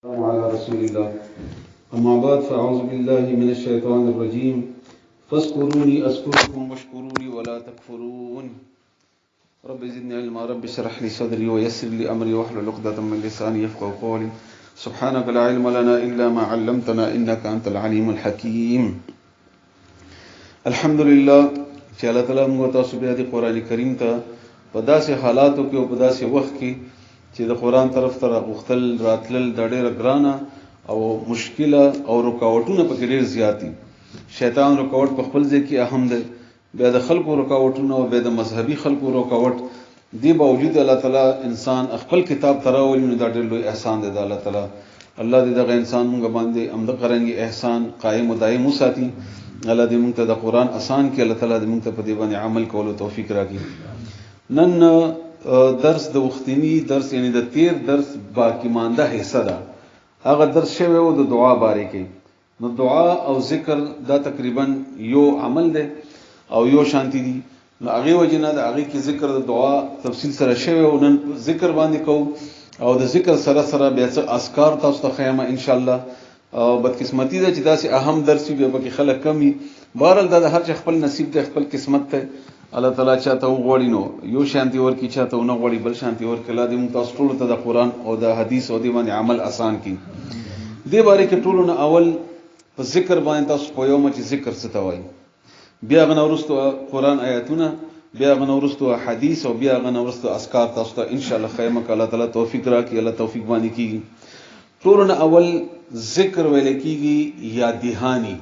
على رسول الله أما بعد فأعوذ بالله من الشيطان الرجيم فاذكروني أذكركم واشكروني ولا تكفرون رب زدني علما رب اشرح لي صدري ويسر لي أمري واحلل عقدة من لساني يفقهوا قولي سبحانك لا علم لنا إلا ما علمتنا إنك أنت العليم الحكيم الحمد لله چې الله تعالی موږ تاسو بیا د قرآن کریم ته په داسې حالاتو کې او په داسې وخت کې چې د قرآن طرف ته راغوښتل راتلل دا ډېره ګرانه او مشکله او رکاوټونه پکې ډېر زیات دي. شیطان رکاوټ په خپل ځای کې اهم دی، بیا د خلکو رکاوټونه او بیا د مذهبي خلکو رکاوټ. دې باوجود الله تعالی انسان خپل کتاب ته راولي، نو دا ډېر لوی احسان دی د الله تعالی. الله دې دغه انسان موږ باندې همدغه رنګې احسان قایم و دایم وساتي. الله دې موږ ته د قرآن آسان کړي، الله تعالی دې موږ ته په دې باندې عمل کولو توفیق راکړي. نن درس د وختینی درس یعنی د تیر درس باقی مانده حصہ ده. هغه درس شوی و د دعا باره کې. نو دعا او ذکر دا تقریبا یو عمل ده او یو شانتی دي. نو هغه وجنه د هغه کې ذکر د دعا تفصیل سره شوی و. نن ذکر باندې کوو او د ذکر سره سره بیا څه اذکار تاسو ته خیمه ان شاء الله. بدقسمتی ده چې داسې اهم درس وي به کې خلک کمی. بهرحال دا د هر چا خپل نصیب ته خپل قسمت ته الله تعالی چاته وغواړي نو یو شانتی ورکړي، چاته ونه غواړي بل شانتی ورکړي. الله دې موږ تاسو ټولو ته د قرآن او د حدیث او دې باندې عمل آسان کړي. دې باره کې ټولو نه اول په ذکر باندې تاسو پوهیږئ چې ذکر څه ته وایي، بیا هغه نه وروسته قرآن آیاتونه، بیا هغه نه وروسته حدیث او بیا هغه نه وروسته اذکار تاسو ته ان شاء الله خیمه که الله تعالی توفیق راکړي. الله توفیق باندې کېږي. ټولو نه اول ذکر ویل کېږي یا دهانی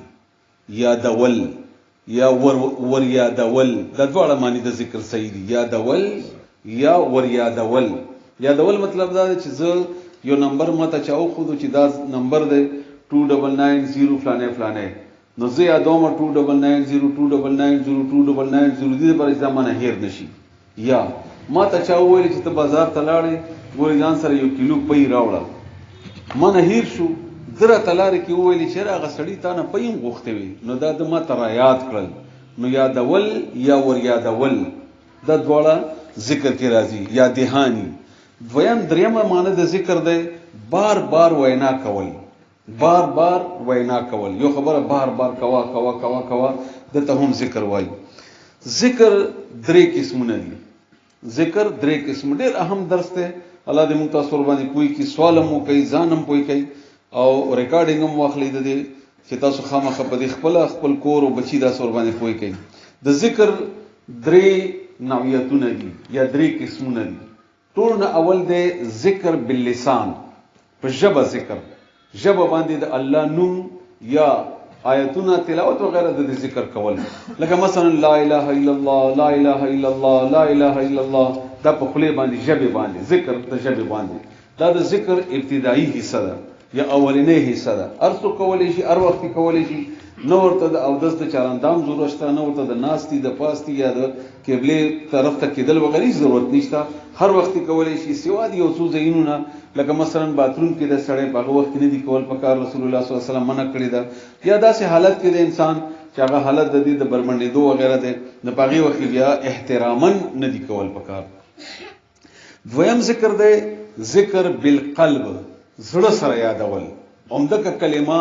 یادول یا ور یادول. دا دواړه معنی د ذکر صحیح دي، یادول یا ور یادول. یادول مطلب دا دی چې زه یو نمبر ماته چا وښودو چې دا نمبر دی 2990 فلانه فلانه، نو زه یادوم 2990 2990 2990 دې لپاره چې دا مانه هیر نشي. یا ماته چا وویل چې ته بازار ته لاړې ګورې ځان سره یو کیلو پۍ راوړه، مانه هیر شو. دره تلارې کې وویلې چې هغه سړي تا نه پیم غوښتې وي، نو دا د ما ته را یاد کړل. نو یادول یا ور یادول دا دواړه ذکر کې راځي. یا دهانی. دریمه معنی د ذکر دی بار بار وینا کول. بار بار وینا کول، یو خبره بار بار کوا کوا کوا کوا، دته هم ذکر وایي. ذکر درې قسمونه دي. ذکر درې قسم، ډېر اهم درس دی. الله دې موږ تاسو ور باندې پوي کې سوال مو کوي، ځان هم پوي کوي او ریکارډینګ هم واخلئ د دې چې تاسو خامخا په دې خپل کور او بچی دا سور باندې پوي کوي. د ذکر درې نوعیتونه دي یا درې قسمونه دي. ټول نه اول دی ذکر باللسان، په ژبه ذکر، ژبه باندې د الله نوم یا آیتونه تلاوت وغیرہ د ذکر کول. لکه مثلا لا اله الا الله لا اله الا الله لا اله الا الله، دا په خله باندې ژبه باندې ذکر د ژبه باندې. دا د ذکر ابتدایي حصہ ده یا اولنې حصہ ده. ارڅو کولی شي، هر وخت کولی شي. نو ورته د اودس د چارندام ضرورت شته، نو ورته د ناستی د پاستی یا د قبله طرف ته کېدل وغیرہ ضرورت نشته. هر وخت کولی شي. سوا دی یو څو ځایونه لکه مثلا باتروم کې د سړی په هغه وخت کې نه دی کول پکار، رسول الله صلی الله علیه وسلم منع کړی ده. یا داسې حالت کې د انسان چې هغه حالت د دې د برمنډېدو وغیرہ ده، نو په هغې وخت بیا احتراما نه دی کول پکار. دویم ذکر دی ذکر بالقلب، زړه سره یادول. عمدک کلمه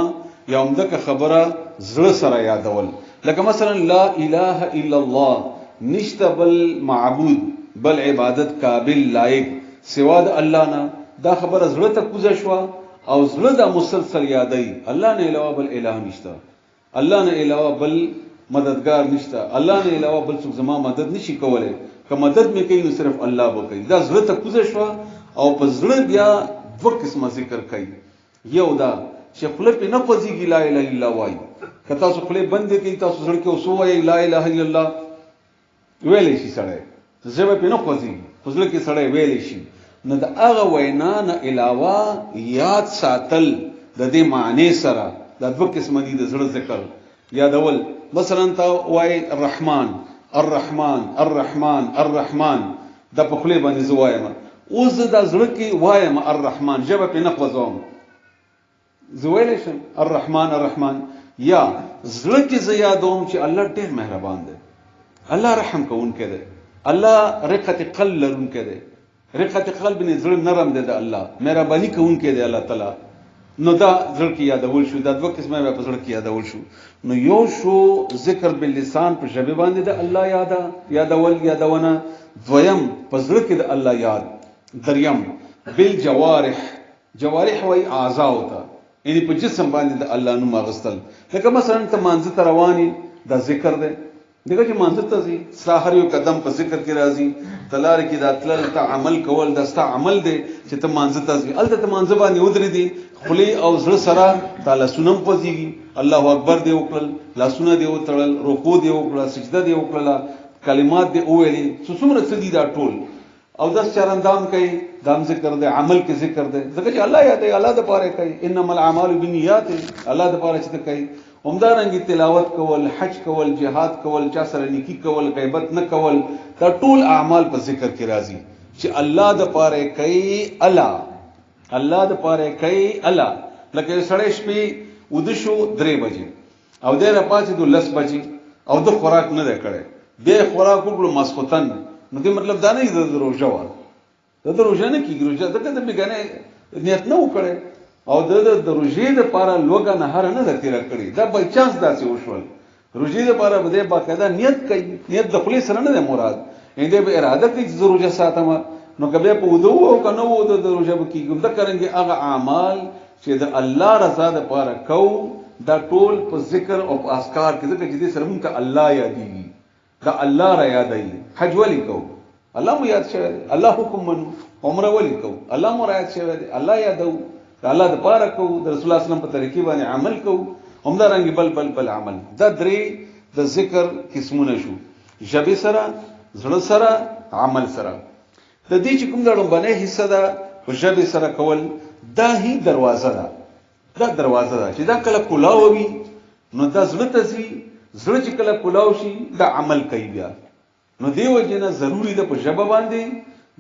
یا عمدک خبره زړه سره یادول. لکه مثلا لا اله الا الله، نشته بل معبود بل عبادت قابل لایق سوا د الله نه. دا خبره زړه ته کوزه شوه او زړه دا مسلسل یادوي الله نه علاوه بل اله نشته، الله نه علاوه بل مددگار نشته، الله نه علاوه بل څوک زما مدد نشي کولی. که مدد مې کوي نو صرف الله به کوي. دا زړه ته کوزه شوه او په زړه بیا دو قسمه ذکر کوي. یو دا چې خپل په نه خوځيږي لا اله الا الله وایي. که تاسو خپل بند کوي تاسو زړه کې اوسو وایي لا اله الا الله ویلې شي سړی، زړه په نه خوځيږي خو زړه کې سړی ویلې شي. نو د هغه وینا نه علاوه یاد ساتل د دې معنی سره دا دو قسمه دي د زړه ذکر یادول. مثلا تا وایي الرحمن الرحمن الرحمن الرحمن، دا په خپل باندې زوایم. اوس دا زړه کې وایم الرحمن، ژبه په نه خوځوم، زویلی شم الرحمن الرحمن. یا زړه کې زه یادوم چې الله ډېر مهربان دی، الله رحم کوونکی دی، الله رقت قلب لرونکی دی. رقت قلب نه زړه نرم دی د الله، مهرباني کوونکی دی الله تعالی. نو دا زړه کې یادول شو. دا دوه قسمه په زړه کې یادول شو. نو یو شو ذکر باللسان په ژبه باندې د الله یادونه، دویم په زړه کې د الله یاد، دریم بالجوارح، جوارح وای اعضاء وتا یعنی په جسم باندې د الله نوم اغستل. لکه مثلا ته مانځه رواني دا ذکر ده، دغه چې مانځه ته زی سحر یو قدم په ذکر کې راځي، تلار کې دا تلل ته عمل کول دا ستا عمل دی چې ته مانځه ته زی الته ته مانځه باندې ودرې دي خلی او زړه سره تعالی سنم پځيږي، الله اکبر دی وکړل، لاسونه دی وتړل، رکوع دی وکړه، سجده دی وکړه، کلمات دی ویلي، څومره څه دي دا ټول او داس چرندام کوي، دام ذکر دی، عمل کې ذکر دی، ځکه چې الله یاد دی، الله د پاره کوي، انما الاعمال بالنیات، الله د پاره چې کوي. همدارنګه تلاوت کول، حج کول، جهاد کول، چا سره نیکی کول، غیبت نه کول، دا ټول اعمال په ذکر کې راځي چې الله د پاره کوي، الله د پاره کوي الله. لکه سړی شپې ودشو 3 بجې او د راپاتې د 10 بجې او د خوراک نه دی کړی، به خوراک وکړو ماسختن، نو دې مطلب دا نه دی د روزه وال د روزه نه کیږي، روزه دغه د بیگانه نیت نه وکړي او د روزې د پاره لوګه نه هر نه د تیر کړی، دا بای چانس داسې وشول. روزې د پاره بده باقاعده نیت کوي، نیت د خپل سره نه مراد، انده به اراده کوي چې روزه ساتم، نو کبه په ودو او کنه وو د روزه به کیږي. دا کرانګي هغه اعمال چې د الله رضا د پاره کو، دا ټول په ذکر او په اذکار کې ځکه چې دې سره مونږ ته الله یادېږي، دا الله را یادایي. حج ولي کو الله مو یاد شوی، الله حکم منو. عمره ولي کو الله مو را یاد شوی، الله یادو، الله د پاره کو، د رسول الله صلی الله علیه وسلم په طریقې باندې عمل کو. همدارنګه بل عمل. دا 3 د ذکر قسمونه شو، ژبه سره، زړه سره، عمل سره. د دې چې کوم د لومبنه حصہ ده په ژبه سره کول، دا هی دروازه ده، دا دروازه ده چې دا کله کلاو وي نو دا زړه ته زی، زړه چې کله کلاو شي دا عمل کوي بیا. نو دیو جنا ضروری ده په ژبه باندې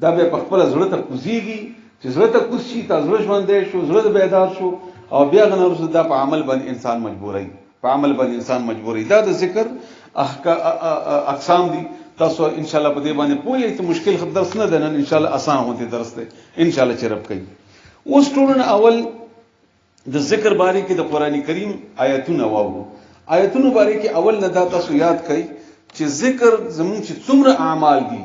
دا به په خپل زړه ته کوزيږي، چې زړه ته کوشي تاسو ژوندې شو، زړه بیدار شو او بیا غنه رسول دا په عمل باندې انسان مجبورای، په عمل باندې انسان مجبورای. دا د ذکر اقسام دي. تاسو ان شاء الله په دې باندې پوهیږئ ته مشکل خبر درس نه ده، نن ان شاء الله آسان هوته درس ده ان شاء الله چې رب کوي. اوس ټولن اول د ذکر باره کې د قران کریم آیاتونه واورو. آیاتونو باره کې اول نه دا تاسو یاد کړئ چې ذکر زمون چې څومره اعمال دي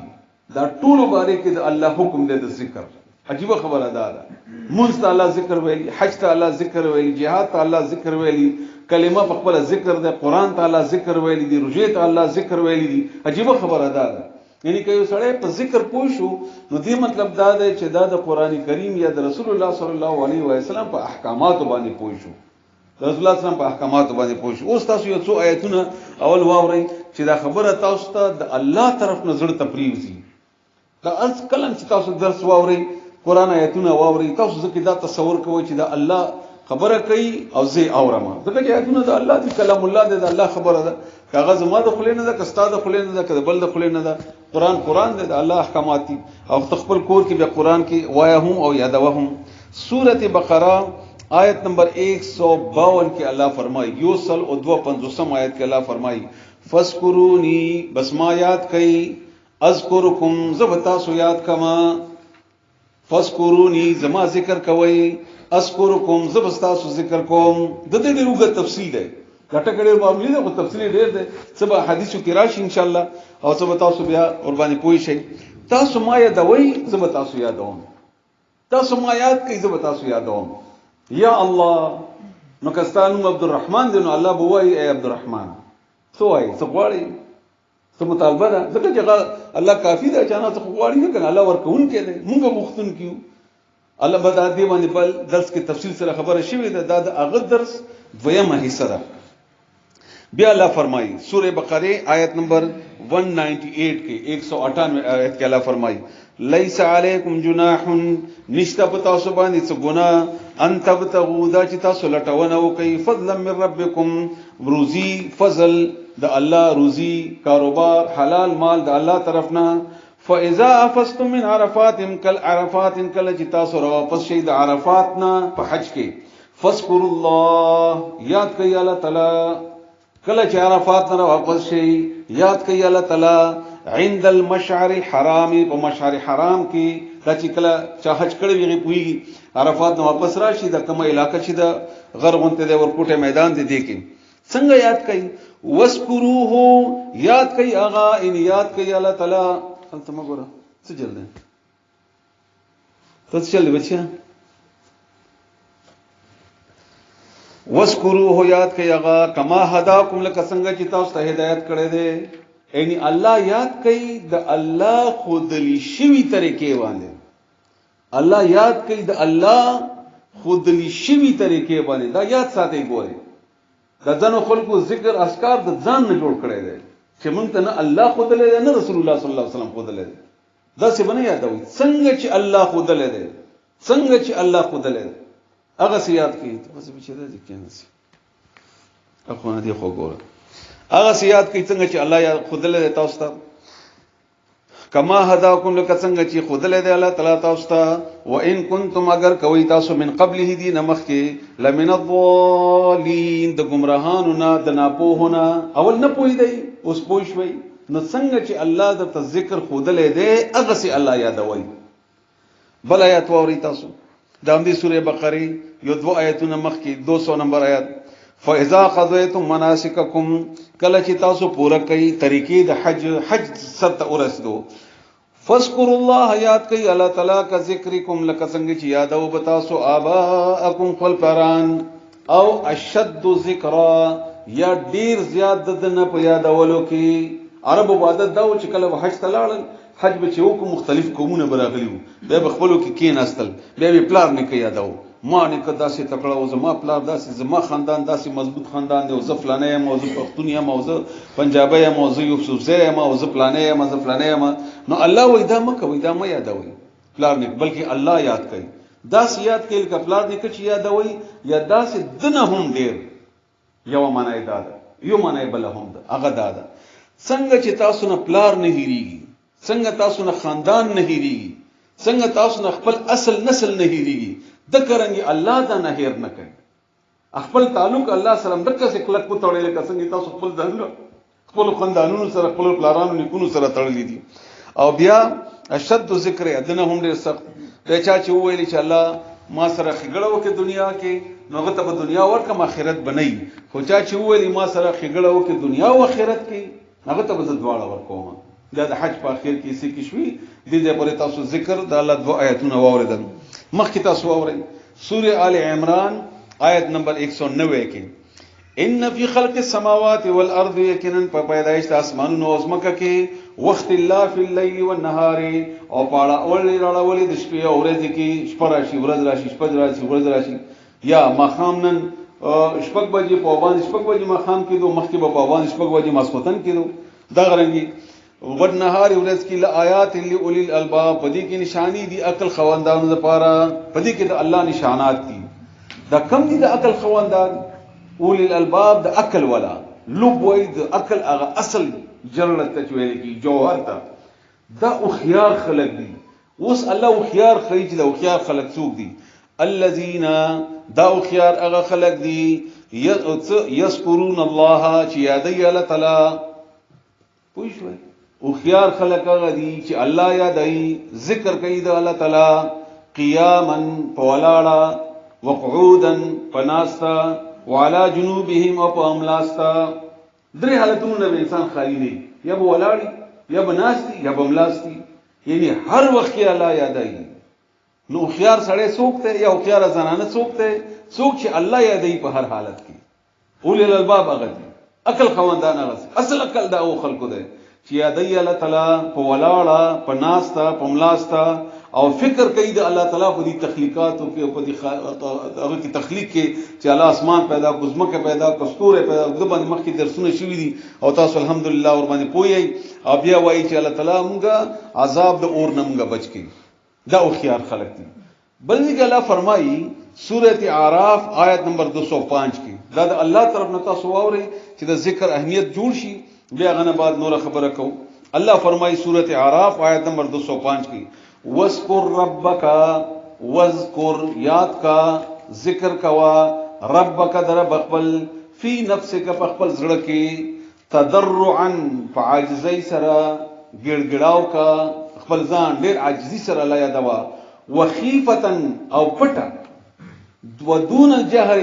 دا ټول باره کې د الله حکم دی د ذکر. عجیب خبره ده، مونږ ته الله ذکر ویلي، حج ته الله ذکر ویلي، جهاد ته الله ذکر ویلي، کلمه په خپل ذکر ده، قران ته الله ذکر ویلي دي، روزه ته الله ذکر ویلي دي. عجیب خبره ده. یعنی که یو سړی په ذکر پوه شو نو دې مطلب دا دی چې دا د قران کریم یا د رسول الله صلی الله علیه و سلم په احکاماتو باندې پوه شو، رسول الله صلی الله علیه وسلم په احکاماتو باندې پوه شو. اوس تاسو یو څو آیتونه اول واورئ چې دا خبره تاسو ته د الله طرف نظر تپریوزي. دا اصل کلم چې تاسو درس واورئ، قران آیتونه واورئ، تاسو ځکه دا تصور کوئ چې دا الله خبره کوي او زه اورم، ځکه چې آیتونه د الله دی، کلام الله دی، د الله خبره ده. کاغذ ما د خلینو ده، کستا د خلینو ده، کله بل د خلینو ده. قران دی، د الله احکامات دي او خپل کور کې به قران کې وایا هم او یادوهم. سورته بقره آیت نمبر 152 کې الله فرمایي، یوسل او 250 آیت کې الله فرمایي فذكروني، بس ما یاد کړئ، اذکرکم، زبتا سو یاد کما، فذكروني زما ذکر کوي، اذکرکم زبستا سو ذکر کوم. د دې ډیروګه تفصیل ده، غټه کړي معاملې ده او تفصیل ډیر ده. سبا حدیثو کې راشي ان شاء الله او سبا تاسو بیا قرباني پوي شي. تاسو ما یادوي، زبا تاسو یادوم، تاسو ما یاد کوي، زبا تاسو یادوم. یا الله، نو کستانو عبدالرحمن دی نو الله بوای ای عبدالرحمن سوای سغواړي څه مطالبه ده، ځکه چې الله کافی ده، چانه څه غواړي نه کنه، الله ورکون کې ده، مونږه مختون کیو. الله بدا دی باندې بل درس کې تفصیل سره خبره شوې ده. دا د هغه درس دویمه حصہ ده. بیا الله فرمایي سوره بقره آیت نمبر 198 کې 198 آیت کې الله فرمایي لیس علیکم جناح، نشته په تاسو باندې څه ګناه، ان تبتغوا، دا چې تاسو لټونه وکئ، فضلا من ربکم، روزي فضل د الله، روزي کاروبار حلال مال د الله طرفنا. فاذا افضتم من عرفات، کل عرفات، کله چې تاسو واپس شئ د عرفات نه په حج کې، فذكروا الله، یاد کړئ الله تعالی. کله چې عرفات نه واپس شئ یاد کړئ الله تعالی. عند المشعر الحرام، په مشعر حرام کې دا چې کله چا حج کړی وي پوهیږي عرفات نه واپس راشي د کومه علاقه چې د غر غونته د ورکوټه میدان دی کې څنګه یاد کوي وذکروه یاد کوي هغه ان یاد کوي الله تعالی انت مګوره څه جل دی څه چل بچیا وذکروه یاد کوي هغه کما هداکم لک څنګه چې تاسو ته هدایت کړی دی یعنی الله یاد کوي د الله خودلی شوی طریقې باندې الله یاد کوي د الله خودلی شوی طریقې باندې دا یاد ساتي ګوري د ځنو خلکو ذکر اذکار د ځان نه جوړ کړي دي چې مونږ ته نه الله خودلې دی نه رسول الله صلی الله علیه وسلم خودلې دی دا څه بنه یادوي څنګه چې الله خودلې دی څنګه چې الله خودلې دی هغه څه یاد کوي بس به چې دا ځکه نه سي اخوانه دی خو ګوره هغه څه یاد کوي څنګه چې الله یا خودلې دی تاسو ته کما هداکم لک څنګه چې خودلې دی الله تعالی تاسو ته وان کنتم اگر کوي تاسو من قبله دي نمخ کې لمن الضالین د گمراهانو نه د ناپوهونه اول نه پوي دی اوس پوي شوي نو څنګه چې الله د ذکر خودلې دی هغه سي الله یادوي بل آیات ووري تاسو د دې سوره بقره یو دو آیتونه مخ کې 200 نمبر آیات فاذا قضيتم مناسككم کله چې تاسو پوره کوي طریقې د حج سره ورسېدو فذكروا الله یاد کوي الله تعالی کا ذکرکم لک څنګه چې یادو بتاسو اباءکم خلفران او اشد ذکرا یا ډیر زیات دنه په یادولو کې عرب عبادت دا چې کله حج تلاړل حج به چې وکړو مختلف قومونه براغلیو بیا بخپلو کې کېناستل بیا به پلار نه کوي یادو ما نه کدا سي تکړه او زما پلار داسې زما خاندان داسې مضبوط خاندان دی او زه فلانه یم او زه پښتون یم او زه پنجابی یم او زه یوسفزی یم او زه فلانه یم زه فلانه یم نو الله وې دا مکه وې دا ما یادوي پلار نه بلکې الله یاد کوي داسې یاد کوي چې پلار نه کچ یادوي یا داسې دنه هم ډیر یو معنی دا ده یو معنی بل هم ده هغه دا ده څنګه چې تاسو نه پلار نه هېریږي څنګه تاسو نه خاندان نه هېریږي څنګه تاسو نه خپل اصل نسل نه هېریږي د کرنګي الله دا نه هېر نه کوي خپل تعلق الله سره دغه څه کلک په تړلې کسنګ تاسو خپل ځانو خپل خاندانونو سره خپل پلارانو نیکونو سره تړلې دي او بیا اشد ذکر ادنه هم ډېر سخت د چا چې ویل چې الله ما سره خګړو کې دنیا کې نوغه ته په دنیا ورکه آخرت بنئ خو چا چې ویل ما سره خګړو کې دنیا او آخرت کې هغه ته به دواړه ورکوم دا د حج په اخر کې څه کې شوي د دې پورې تاسو ذکر د الله دو آیاتونه واوریدل مخکې تاسو واورئ سوره آل عمران آیت نمبر 190 کې ان فی خلق السماوات والارض یقینا په پیدایش د اسمانونو او زمکه کې وخت الله فی الليل والنهار او پاړه اول راړول د شپې او ورځې کې شپه راشي ورځ راشي شپه راشي ورځ راشي یا ماخام نن شپږ بجې په باندې شپږ بجې ماخام کېدو مخکې په باندې شپږ بجې ماسخوتن کېدو دا غرنګي ودنهار ورځ کې لآیات لأولی الالباب پدې کې نشانی دي عقل خواندانو لپاره پدې کې د الله نشانات دي دا کم دي د عقل خواندان اولی الالباب د عقل ولا لب وای د عقل هغه اصل جرلت ته ویل کی جوهر ته دا او خيار خلق دي اوس الله او خيار خريج له او خيار خلق څوک دي الذين دا او خيار هغه خلق دي يذكرون الله چې یادي الله تعالی پوښوي او خيار خلق هغه دي چې الله یادای ذکر کوي د الله تعالی قیاما فولاړه وقعودا پناستا وعلى جنوبهم او په املاستا درې حالتونو نه انسان خالی نه یا به ولاړی یا به ناشتي یا به املاستی یعنی هر وخت الله یادای نو خيار سړی څوک ته یا خيار زنانه څوک ته څوک چې الله یادای په هر حالت کې اول الالباب هغه دي عقل خواندان هغه اصل عقل دا او خلقو ده چې یادای الله تعالی په ولاړه په ناستا په املاستا او فکر کوي د الله تعالی په دې تخلیقاتو کې او په دې هغه کې تخلیق کې چې الله اسمان پیدا کو زمکه پیدا کو ستوره پیدا کو د باندې مخکې درسونه شوي دي او تاسو الحمدلله ور باندې پوي او بیا وایي چې الله تعالی موږ عذاب د اور نه موږ بچ کی دا او خيار خلق دي بلکې الله فرمایي سوره اعراف آیت نمبر 205 کې دا د الله طرف نه تاسو واوري چې د ذکر اهمیت جوړ شي بیا غنه بعد نور خبره کو الله فرمایي سوره اعراف آیت نمبر 205 کې وذکر ربک وذکر یاد کا ذکر کوا ربک در بخبل فی نفسک بخبل زړه کې تضرعا فعاجزی سرا ګړګړاو کا خپل ځان ډېر عاجزي سره الله یادوا وخیفتن او پټه ودون الجهر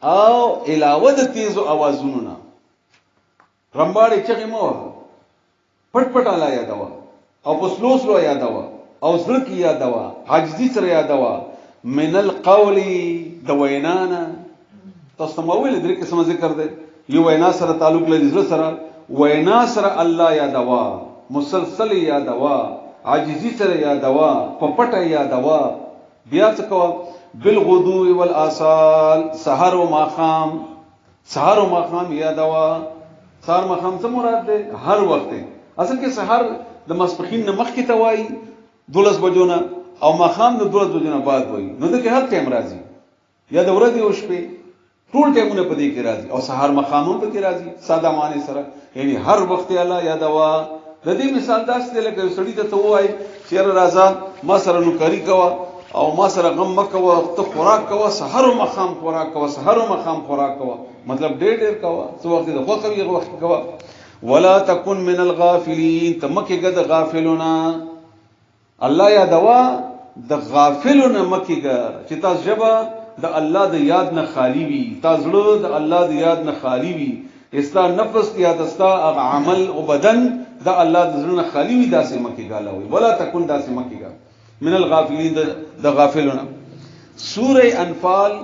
او علاوه د تیزو اوازونو نه رمباړي چغې مو پټ پټ الله یادوا او پسلوس لو یادوا او زړه کې یادوا عاجزي سره یادوا من القول د وینانا تاسو مو ویل درې قسم ذکر دی یو وینا سره تعلق لري زړه سره وینا سره الله یادوا مسلسل یادوا عاجزي سره یادوا پپټه یادوا بیا څه کو بالغدو والآصال سحر و ماقام یادوا سحر ماقام څه مراد ده هر وخت اصل کې سحر د مسپخین نه مخکې توای 12 بجو نه او ماقام د 12 بجو نه بعد وای نو د کې هر ټیم راځي یا د ورځې او شپې ټول ټیمونه په دې کې راځي او سحر ماقام هم په کې راځي ساده معنی سره یعنی هر وخت الله یادوا د دې مثال داسې لکه سړی ته وای چیر راځه ما سره نوکری کوا او ما سره غم مکوا ته خوراک کوا سحر او ماقام خوراک کوا سحر او ماقام خوراک کوا مطلب ډېر کوا څو وخت د خوخوي وخت کوا ولا تکن من الغافلین تمکه د غافلونا الله یادوا د غافلونه مکیګه چې تاسو جبا د الله د یاد نه خالی وي تاسو د الله د یاد نه خالی وي استا نفس یا دستا عمل او بدن د الله د زړه نه خالی وي داسې مکیګه الله وي ولا تکن داسې مکیګه من الغافلین د غافلونه سوره انفال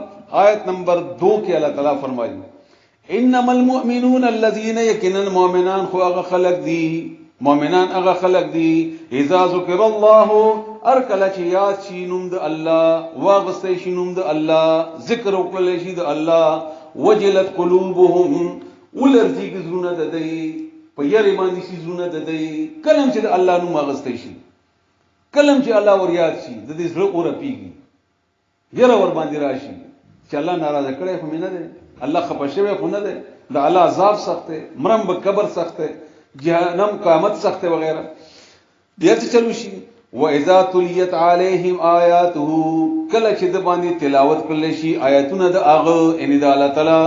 آیت نمبر 2 کې الله تعالی فرمایي انما المؤمنون الذين يكنن مؤمنان خو هغه خلق دي مؤمنان هغه خلق دي اذا ذکر الله ارکل چې یاد شي نوم د الله واغستې شي نوم د الله ذکر وکړل شي د الله وجلت قلوبهم ولرځي زونه د دې په یاري باندې شي زونه د دې کلم چې د الله نوم واغستې شي کلم چې الله ور یاد شي د دې زړه اور پیږي یره ور باندې راشي چې الله ناراضه کړي خو مینه ده الله خپشوي خو نه ده د الله عذاب سخت ده مرم به قبر سخت ده جهنم قیامت سخت وغیرہ بیا څه چلو شي واذا تليت عليهم اياته کله چې د باندې تلاوت کړل شي آیاتونه د هغه ان د الله تعالی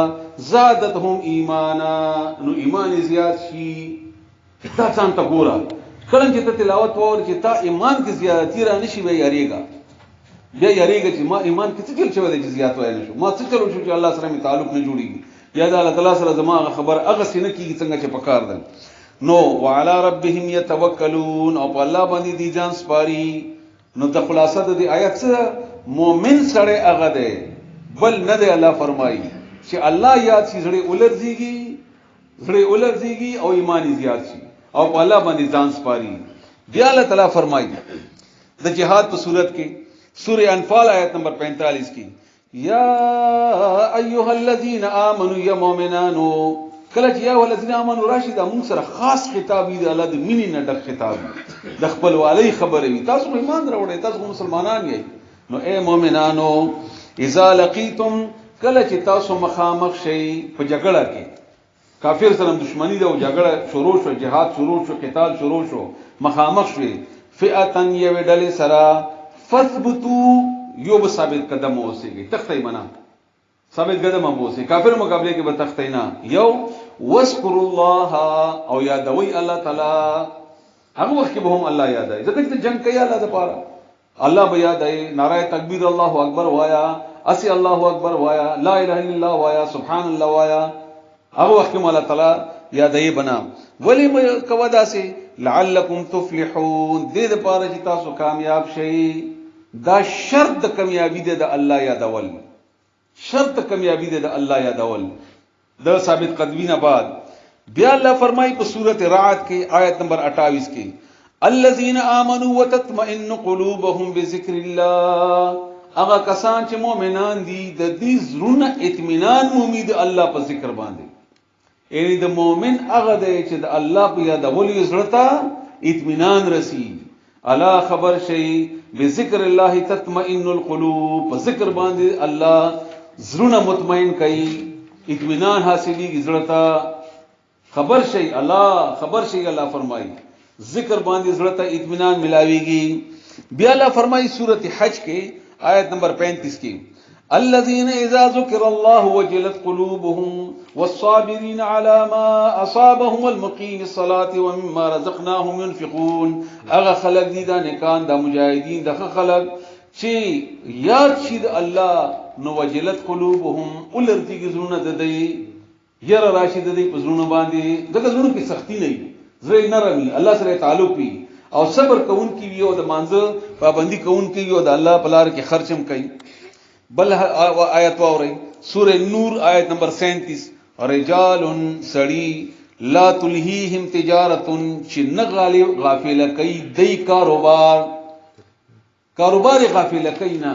زادتهم ایمانا نو ایمان زیات شي دا څنګه ګوره کله چې تلاوت وور چې تا ایمان کې زیاتی را نشي وي یریګا بیا یریګا چې ما ایمان کې څه چل شوی دی چې زیات وای نه شو ما څه چلو شو چې الله سره می تعلق نه جوړیږي یا د الله تعالی سره زما خبر هغه سینه کیږي څنګه چې پکار ده نو وعلى ربهم يتوکلون او په الله باندې دي ځان سپاري نو د خلاصه د آیت څخه مؤمن سره هغه ده بل نه ده الله فرمایي چې الله یاد شي زړه ولرځيږي او ایمان زیات شي او په الله باندې ځان سپاري بیا الله تعالی فرمایي د جهاد په صورت کې سوره انفال آیت نمبر 45 کې یا ایها الذين امنوا یا مؤمنانو کله چې یا ولذین امنوا راشد موږ سره خاص خطاب دی الله د مینې نه ډک خطاب د خپل والی خبره وي تاسو ایمان راوړئ تاسو مسلمانان یې نو اے مؤمنانو اذا لقیتم کله چې تاسو مخامخ شئ په جګړه کې کافر سره دښمنی ده او جګړه شروع شو جهاد شروع شو قتال شروع شو مخامخ شوي فئتن یو ډلې سره فثبتوا یو به ثابت قدم اوسئ تختې منا ثابت قدم اوسئ کافر مقابله کې به تختې نه یو واذكر الله او یادوي الله تعالی هغه وخت به هم الله یادای ځکه چې جنگ کوي الله د پاره الله به یادای نعره تکبیر الله اکبر وایا اسی الله اکبر وایا لا اله الا الله وایا سبحان الله وایا هغه وخت الله تعالی یادای بنا ولی کوا داسې لعلکم تفلحون دې د پاره چې تاسو کامیاب شئ دا شرط د کامیابی دی د الله یادول شرط کامیابی دی د الله یادول د ثابت قدمی نه بعد بیا الله فرمایي په سورته رعد کې آیت نمبر 28 کې الذين امنوا وتطمئن قلوبهم بذكر الله هغه کسان چې مؤمنان دي د دې زړه اطمینان مومید الله په ذکر باندې یعنی د مؤمن هغه دی چې د الله په یادول زړه ته اطمینان رسی الا خبر شي بذكر الله تطمئن القلوب په ذکر باندې الله زړه مطمئن کوي اطمینان حاصلېږي زړه ته خبر شي الله فرمایي ذکر باندې زړه ته اطمینان ملاويږي بیا الله فرمایي سورته حج کې آیت نمبر 35 کې الذين اذا ذكر الله وجلت قلوبهم والصابرين على ما اصابهم والمقيم الصلاه ومما رزقناهم ينفقون. هغه خلق دي دا نیکان دا مجاهدین دا خلق چې یاد شي د الله نو وجلت قلوبهم ولرتي زړونه د دې ير راشد د دې په زړونه باندې دغه زړونو کې سختی نه وي، زړه نرمي، الله سره تعلق وي او صبر کوونکی وي او د مانځه پابندي کوونکی وي او د الله په لار کې خرچم کوي. بل آیت واوري سورہ نور آیت نمبر 37 رجال سړی لا تلهیهم تجارت چې نغالی غافل کوي دی کاروبار غافل کوي نه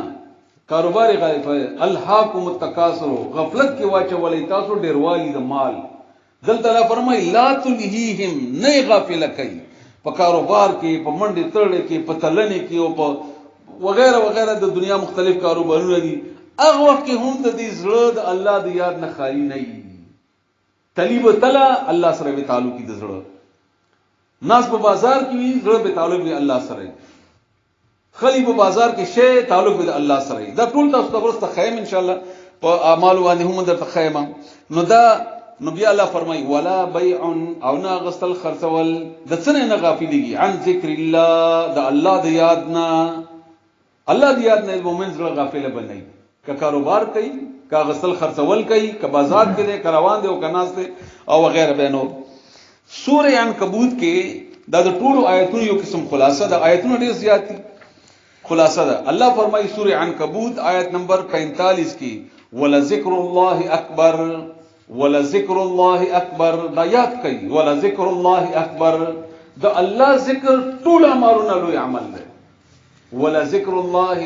کاروبار غافل الهاکم التکاثر غفلت کې واچولې تاسو ډیروالی د مال. دلته الله فرمایي لا تلهیهم نه غافل کوي په کاروبار کې په منډه تړلې کې په تلنې کې او په وغیرہ وغیرہ د دنیا مختلف کاروبارونه دي. هغه وخت کې هم د دې زړه د الله د یاد نه خالی نه وي. تلیب تلا الله سره به تعلق دي، د زړه ناس په بازار کې وي زړه به تعلق وي الله سره، خلی په بازار کې شی تعلق وي د الله سره. دا ټول تاسو ته ورسته خیم ان شاء الله په اعمال باندې هم درته خیمه. نو دا نو بیا الله فرمای ولا بیع او نا غسل خرڅول د څه نه غافلېږي عن ذکر الله د الله د یاد نه. الله دی یاد نه مومن زړه غافل بنئ، که کاروبار کوي، که غسل خرڅول کوي، که بازار کې دی، که روان دی او که ناست دی او وغیرہ بینو. سورہ عنکبوت کې دا د ټولو آیتونو یو قسم خلاصه ده، آیتونه ډېر زیات دي، خلاصه ده. الله فرمایي سورہ عنکبوت آیت نمبر 45 کې ولذکر الله اکبر، ولذکر الله اکبر دا یاد کوي، ولذکر الله اکبر دا الله ذکر ټول اعمالونه لوی عمل دی. ولا ذکر الله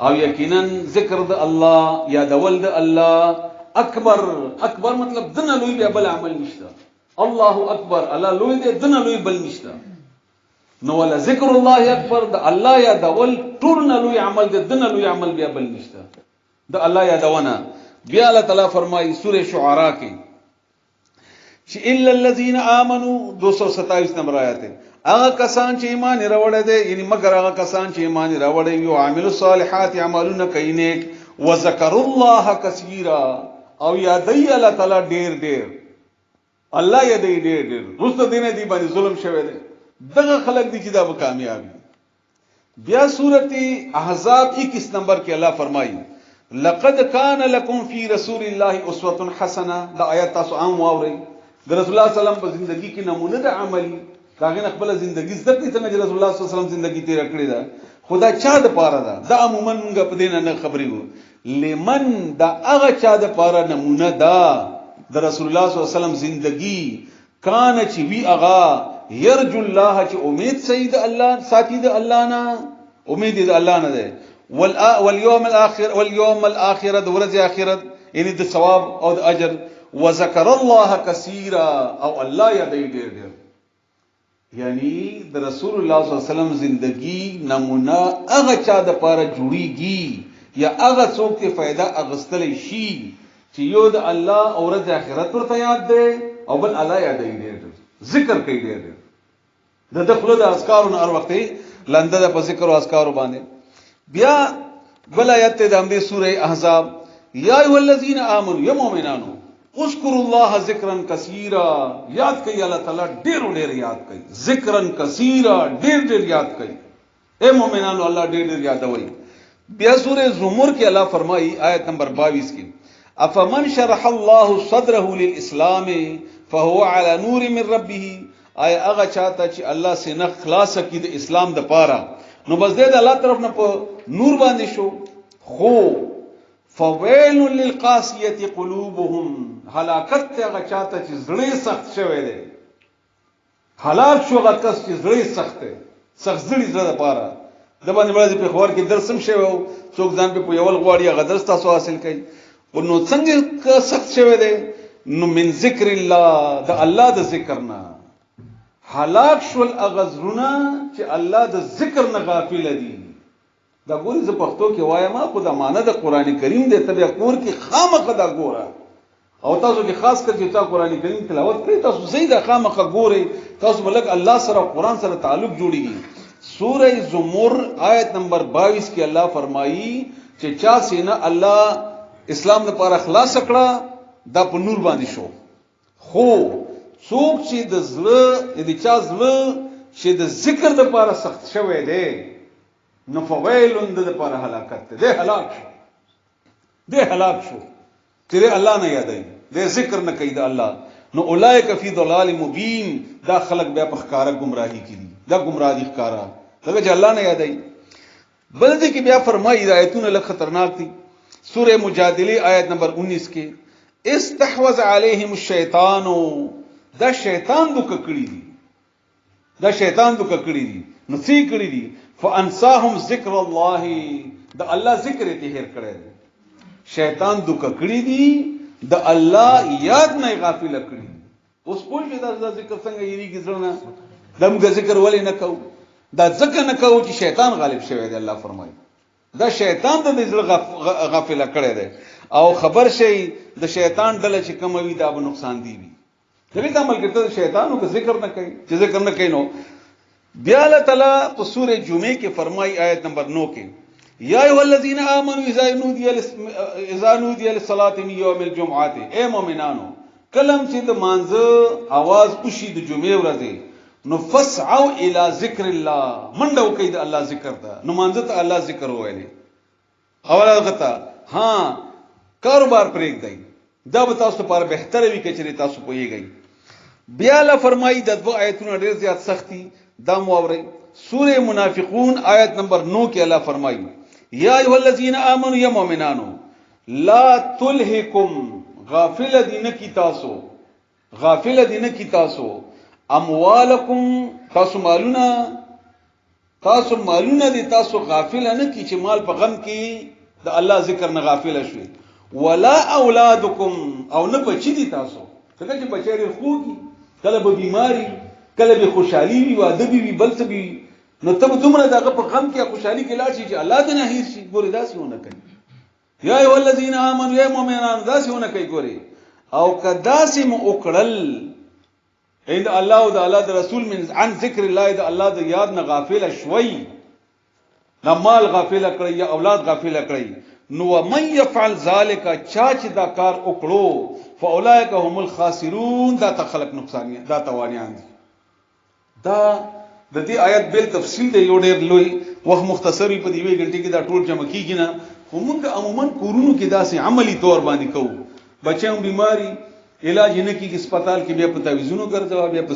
او یقینا ذکر د الله یا دول د الله اکبر. اکبر مطلب دنه لوی بیا بل عمل نشته. الله اکبر الله لوی دی دنه لوی بل نشته. نو ولا ذکر الله اکبر د الله یا دول ټول نه لوی عمل دی، دنه لوی عمل بیا بل نشته د الله یا دونه. بیا الله تعالی فرمایي سوره شعراء کې چې الا الذين امنوا 227 نمبر آیت ہے هغه کسان چې ایمان راوړل دي، یعنی مگر هغه کسان چې ایمان راوړل یو عامل الصالحات عملونه کوي نیک وذکر الله کثیرا او یادای الله تعالی ډیر ډیر، الله یادای ډیر ډیر. رسته دینه دی باندې ظلم شوی دی، دغه خلک دي چې دا به کامیابی. بیا سورته احزاب 21 نمبر کې الله فرمایي لقد كان لكم في رسول الله اسوه حسنه. دا آیات تاسو عام واورئ. د رسول الله صلی الله علیه وسلم په ژوندۍ کې نمونه د عملی داغه خپل ژوندۍ زده کړې څنګه رسول الله صلی الله علیه وسلم ژوندۍ تیر کړې ده. خدا چا د پاره ده دا عموما موږ په دې نه خبرې وو. لمن دا هغه چا د پاره نمونه ده د رسول الله صلی الله علیه وسلم ژوندۍ کان چې وی اغا يرجو الله چې امید سید الله ساتي د الله نه، امید د الله نه ده. واليوم الاخر د ورځې اخرت یعنی د ثواب او د اجر. وذكر الله كثيرا او الله یادای ډیر ډیر، یعنی د رسول الله صلی الله علیه وسلم زندگی نمونه هغه چا د پاره جوړیږي یا هغه څوک ته فائدہ اغستل شي چې یو د الله او ورځ اخرت ورته یاد دی او بل الله یادای ډیر ډیر، ذکر کوي ډیر ډیر. د دخلو د اذکارونو هر وخت لنده په ذکر او اذکار باندې. بیا بل آیت د همدې سورې احزاب یا ایها الذین آمنوا یا مؤمنانو اذکروا الله ذکرا کثیرا، یاد کوي الله تعالی ډیر ډیر یاد کوي، ذکرا کثیرا ډیر ډیر یاد کوي. اے مؤمنانو الله ډیر ډیر یادوي. بیا سورہ زمر کې الله فرمایي آیت نمبر 22 کې افمن شرح الله صدره للاسلام فهو على نور من ربه. آیا هغه چاته چې الله سینه خلاص کړي د اسلام د پاره نو بس د الله طرف نه په نور باندې شو. خو فویل للقاسیه قلوبهم هلاکت هغه چاته چې زړه سخت شوی دی، هلاک شو هغه کس چې زړه سخت دی، سخت زړه زړه پاره د باندې ورځ په خبر کې درسم شوی او څوک ځان په یول غواړي هغه درس تاسو حاصل کړئ. نو څنګه سخت شوی دی؟ نو من ذکر الله د الله د ذکر نه هلاک شول اغزرونه چې الله د ذکر نه غافل دي. دا ګوري زه پښتو کې وایم خو دا معنی د قران کریم د تبع کور کې خامخه دا ګوره او تاسو کې خاص کر چې تاسو قران کریم تلاوت کوي تاسو زیاده خامخه ګوري تاسو بلک الله سره قران سره تعلق جوړیږي. سورہ زمر آیت نمبر 22 کې الله فرمایي چې چا سینه الله اسلام لپاره خلاص کړه دا په نور باندې شو. خو څوک چې د زړه د چا زړه چې د ذکر لپاره سخت شوی دی نو فویل د لپاره هلاکت دی، هلاک شو، دی هلاک شو چې الله نه یادای، دی ذکر نه کوي د الله. نو اولئک فی ضلال مبین، دا خلق بیا په ښکارا گمراهی کړي، دا گمراهی ښکارا دغه چې الله نه یادای. بل دې کې بیا فرمایي آیتونه لږ خطرناک دي. سورہ مجادله آیت نمبر 19 کې استحوذ علیہم الشیطان، دا شیطان دوک کړی دي، دا شیطان دوک کړی دي، نو څه کړی دي؟ فانساهم ذکر الله، دا الله ذکر ته هیر کړی دی. شیطان دوک کړی دي د الله یاد نه غافل کړی. اوس پوه دا ذکر څنګه یریږي ځړنه دمګه ذکر ولې نه کو؟ دا ځکه نه کو چې شیطان غالب شوی دی. الله فرمایي دا شیطان د دې غافل کړی دی او خبر شي د شیطان ډله چې کوم وي دا به نقصان دی وي. دغه عمل کوي شیطانو که ذکر نه کوي، چې ذکر نه کوي نو بیا الله تعالی په سورہ جمعه کې فرمایي آیت نمبر 9 کې یا ایها الذین آمنوا اذا نودي للصلاة من یوم الجمعه، اے مؤمنانو کلم چې د مانځه आवाज وشي د جمعې ورځې نو فسعوا الى ذکر الله، منډه کوي د الله ذکر ته. نو مانځه ته الله ذکر وایي اوله غته ها کاروبار پرېږ دی، دا به تاسو لپاره بهتره وي کچې تاسو پوهیږئ. بیا الله فرمایي د دوه آیتونو ډېر زیات سختی دا مو اورئ. سورہ منافقون آیت نمبر 9 کې الله فرمایي یا ایها الذین آمنوا، یا مؤمنانو لا تلهکم، غافل دین کی تاسو، غافل دین کی تاسو اموالکم، تاسو مالونه دي تاسو غافل نه کی چې مال په غم کې د الله ذکر نه غافل شوي. ولا اولادکم، او نه بچی دي تاسو، څنګه چې بچی ډېر خوږي، کله به بیماری، کله به خوشحالي وي، واده وي، بل څه وي، نو ته دومره دغه په غم کې خوشحالي کې لاړ شي چې الله دې نه هیر شي. ګورې داسې ونه کوي. یا ایها الذین آمنوا، یا مؤمنان داسې ونه کوي. ګورې او که داسې مو وکړل عند الله او د الله د رسول من عن ذکر الله، د الله د یاد نه غافل شوي، نه مال غافل کړی یا اولاد غافل کړی، نو من يفعل ذلك، چا چې دا کار وکړو فاولئک هم الخاسرون، دا تخلق نقصان، دا توانیان دي. دا د دې آیت بل تفصیل دی، یو ډېر لوی وخت مختصری په دې وی غنټه کې دا ټول جمع کیږي نه. خو موږ عموما کورونو کې داسې عملی طور باندې کوو، بچیان بیماری علاج نه کیږي هسپتال کې، بیا په تعویذونو ګرځوا، بیا په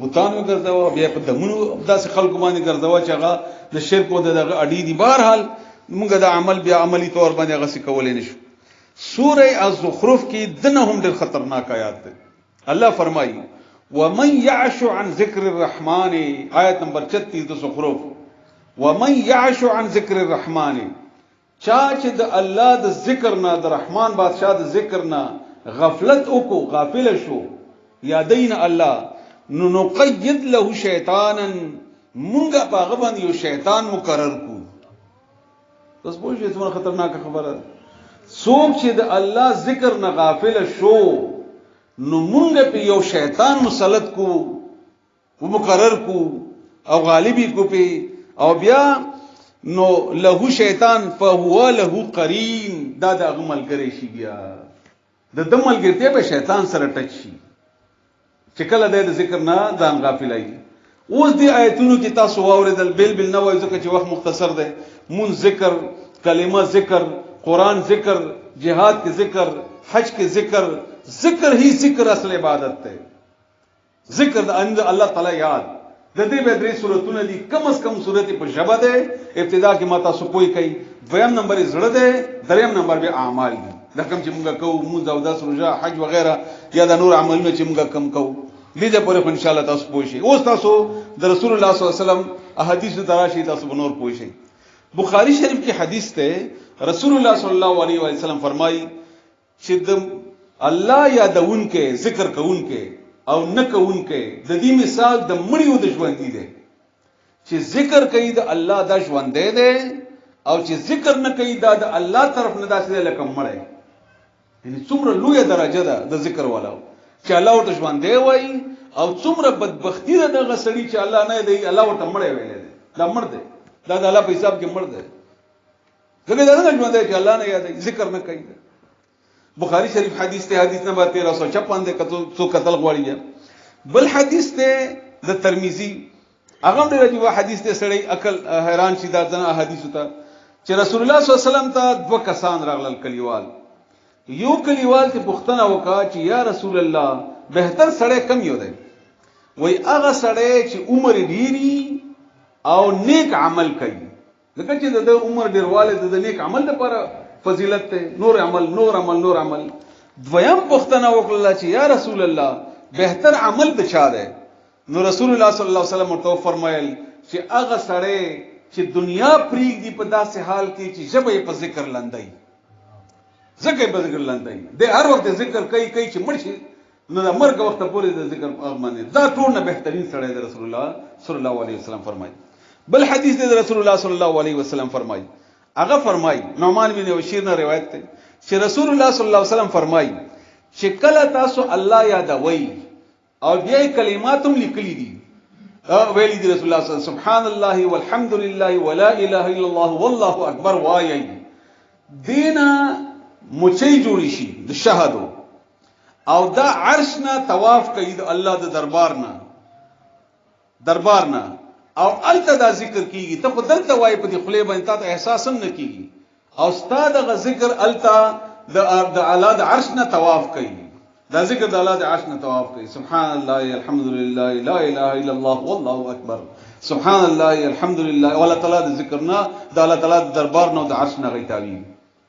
بوتانو ګرځوا، بیا په دمونو داسې خلکو باندې ګرځوا چې هغه د شرک او دغه اډې دي. بهرحال موږ دا عمل بیا عملی طور باندې هغه څه کولای نشو. سورہ الزخرف کې دنه هم ډېر خطرناک آیات ده. الله فرمایي ومن يعش عن ذکر الرحمن، آیت نمبر 36 د زخرف. ومن يعش عن ذکر الرحمن، چا چې د الله د ذکر نه، د رحمان بادشاہ د ذکر نه غفلت وکړو، غافل شو، یادین الله، نو نقید له شیطانا، مونږه په هغه باندې یو شیطان مقرر کو. بس پوه شئ څومره خطرناک خبره. څوک چې د الله ذکر نه غافل شو نو مونږ په یو شیطان مسلط کو او مقرر کو او غالبی کو په، او بیا نو له شیطان فهو له قرین، دا د عمل کوي شي، بیا د دمل ګرته به شیطان سره ټچ شي چې کله د ذکر نه ځان غافلای. اوس دی آیتونو کې تاسو واوریدل بل نه وایي ځکه چې وخت مختصر دی. مون ذکر، کلمه ذکر، قرآن ذکر، جهاد کې ذکر، حج کې ذکر، ذکر ہی ذکر اصل عبادت ہے. ذکر د الله تعالی یاد د دې به درې صورتونه دي، کم از کم صورت په ژبه ده. ابتدا کې ماته سپوي کوي، دویم نمبر یې زړه ده، دریم نمبر به اعمال دي. دا کوم چې موږ کوو، موږ او داس روزه، حج وغیرہ، یا د نور عملونه چې موږ کم کوو، دې ته پورې ان شاء الله تاسو پوه شئ. اوس تاسو د رسول الله صلی الله علیه وسلم احادیث تراشی تاسو به نور پوه شئ. بخاری شریف کې حدیث ته رسول الله صلی الله علیه وسلم فرمایي چې د الله یادون کې، ذکر کوون کې او نه کوون کې، د دې مثال د مړیو د ژوند دی چې ذکر کوي د الله د ژوند دی، او چې ذکر نه کوي دا د الله طرف نه داسې لکه مړی. یعنی څومره لویه درجه ده د ذکر والا چې الله ورته ژوند دی وایي، او څومره بدبختی ده دغه سړي چې الله نه دی، الله ورته مړی ویلی دی. دا مړ دی، دا د الله په حساب کې مړ دی. ځکه دا نه ژوند دی چې الله نه یادوي ذکر نه کوي. بخاری شریف حدیث ته حدیث نمبر 1356 کتو څو قتل غواړي. بل حدیث ته د ترمذی هغه ډېر عجیب حدیث ته سړی عقل حیران شي دا ځنه حدیث ته چې رسول الله صلی الله علیه وسلم ته دوه کسان راغلل کلیوال. یو کلیوال ته پوښتنه وکړه چې یا رسول الله بهتر سړی کم یو دی؟ وای هغه سړی چې عمر ډیری او نیک عمل کوي. ځکه چې د عمر ډیرواله د نیک عمل لپاره فضیلت ته نور عمل نور عمل نور عمل. دویم پوښتنه وکړه چې یا رسول الله بهتر عمل د چا دی؟ نو رسول الله صلی الله علیه وسلم ورته فرمایل چې هغه سړی چې دنیا پریږدي په داسې حال کې چې ژبه یې په ذکر لندای، ذکر په ذکر لندای، د هر وخت ذکر کوي چې مړ شي نو د مرګ وخت پورې د ذکر باندې دا ټول نه بهترین سړی دی رسول الله صلی الله علیه وسلم فرمایي. بل حدیث دی رسول الله صلی الله علیه وسلم فرمایي، هغه فرمایي نعمان بن بشیر نه روایت ده چې رسول الله صلی الله علیه وسلم فرمایي چې کله تاسو الله یادوي او بیا کلماتم لیکلي دي ویلي دي رسول الله صلی الله علیه وسلم سبحان الله والحمد لله ولا اله الا الله والله اکبر وایي دینا مچي جوړی شي د شهادو او دا عرش نه طواف کوي د الله د دربار نه او الته دا ذکر کیږي ته په دلته وای په دې خله باندې ته احساس هم نه کیږي او ستاد غ ذکر الته د الله د عرش نه طواف کوي. دا ذکر د الله د عرش نه طواف کوي. سبحان الله الحمد لله لا اله الا الله والله اکبر. سبحان الله الحمد لله والله تعالی د ذکر نه د الله تعالی د دربار نه د عرش نه غیتاوی.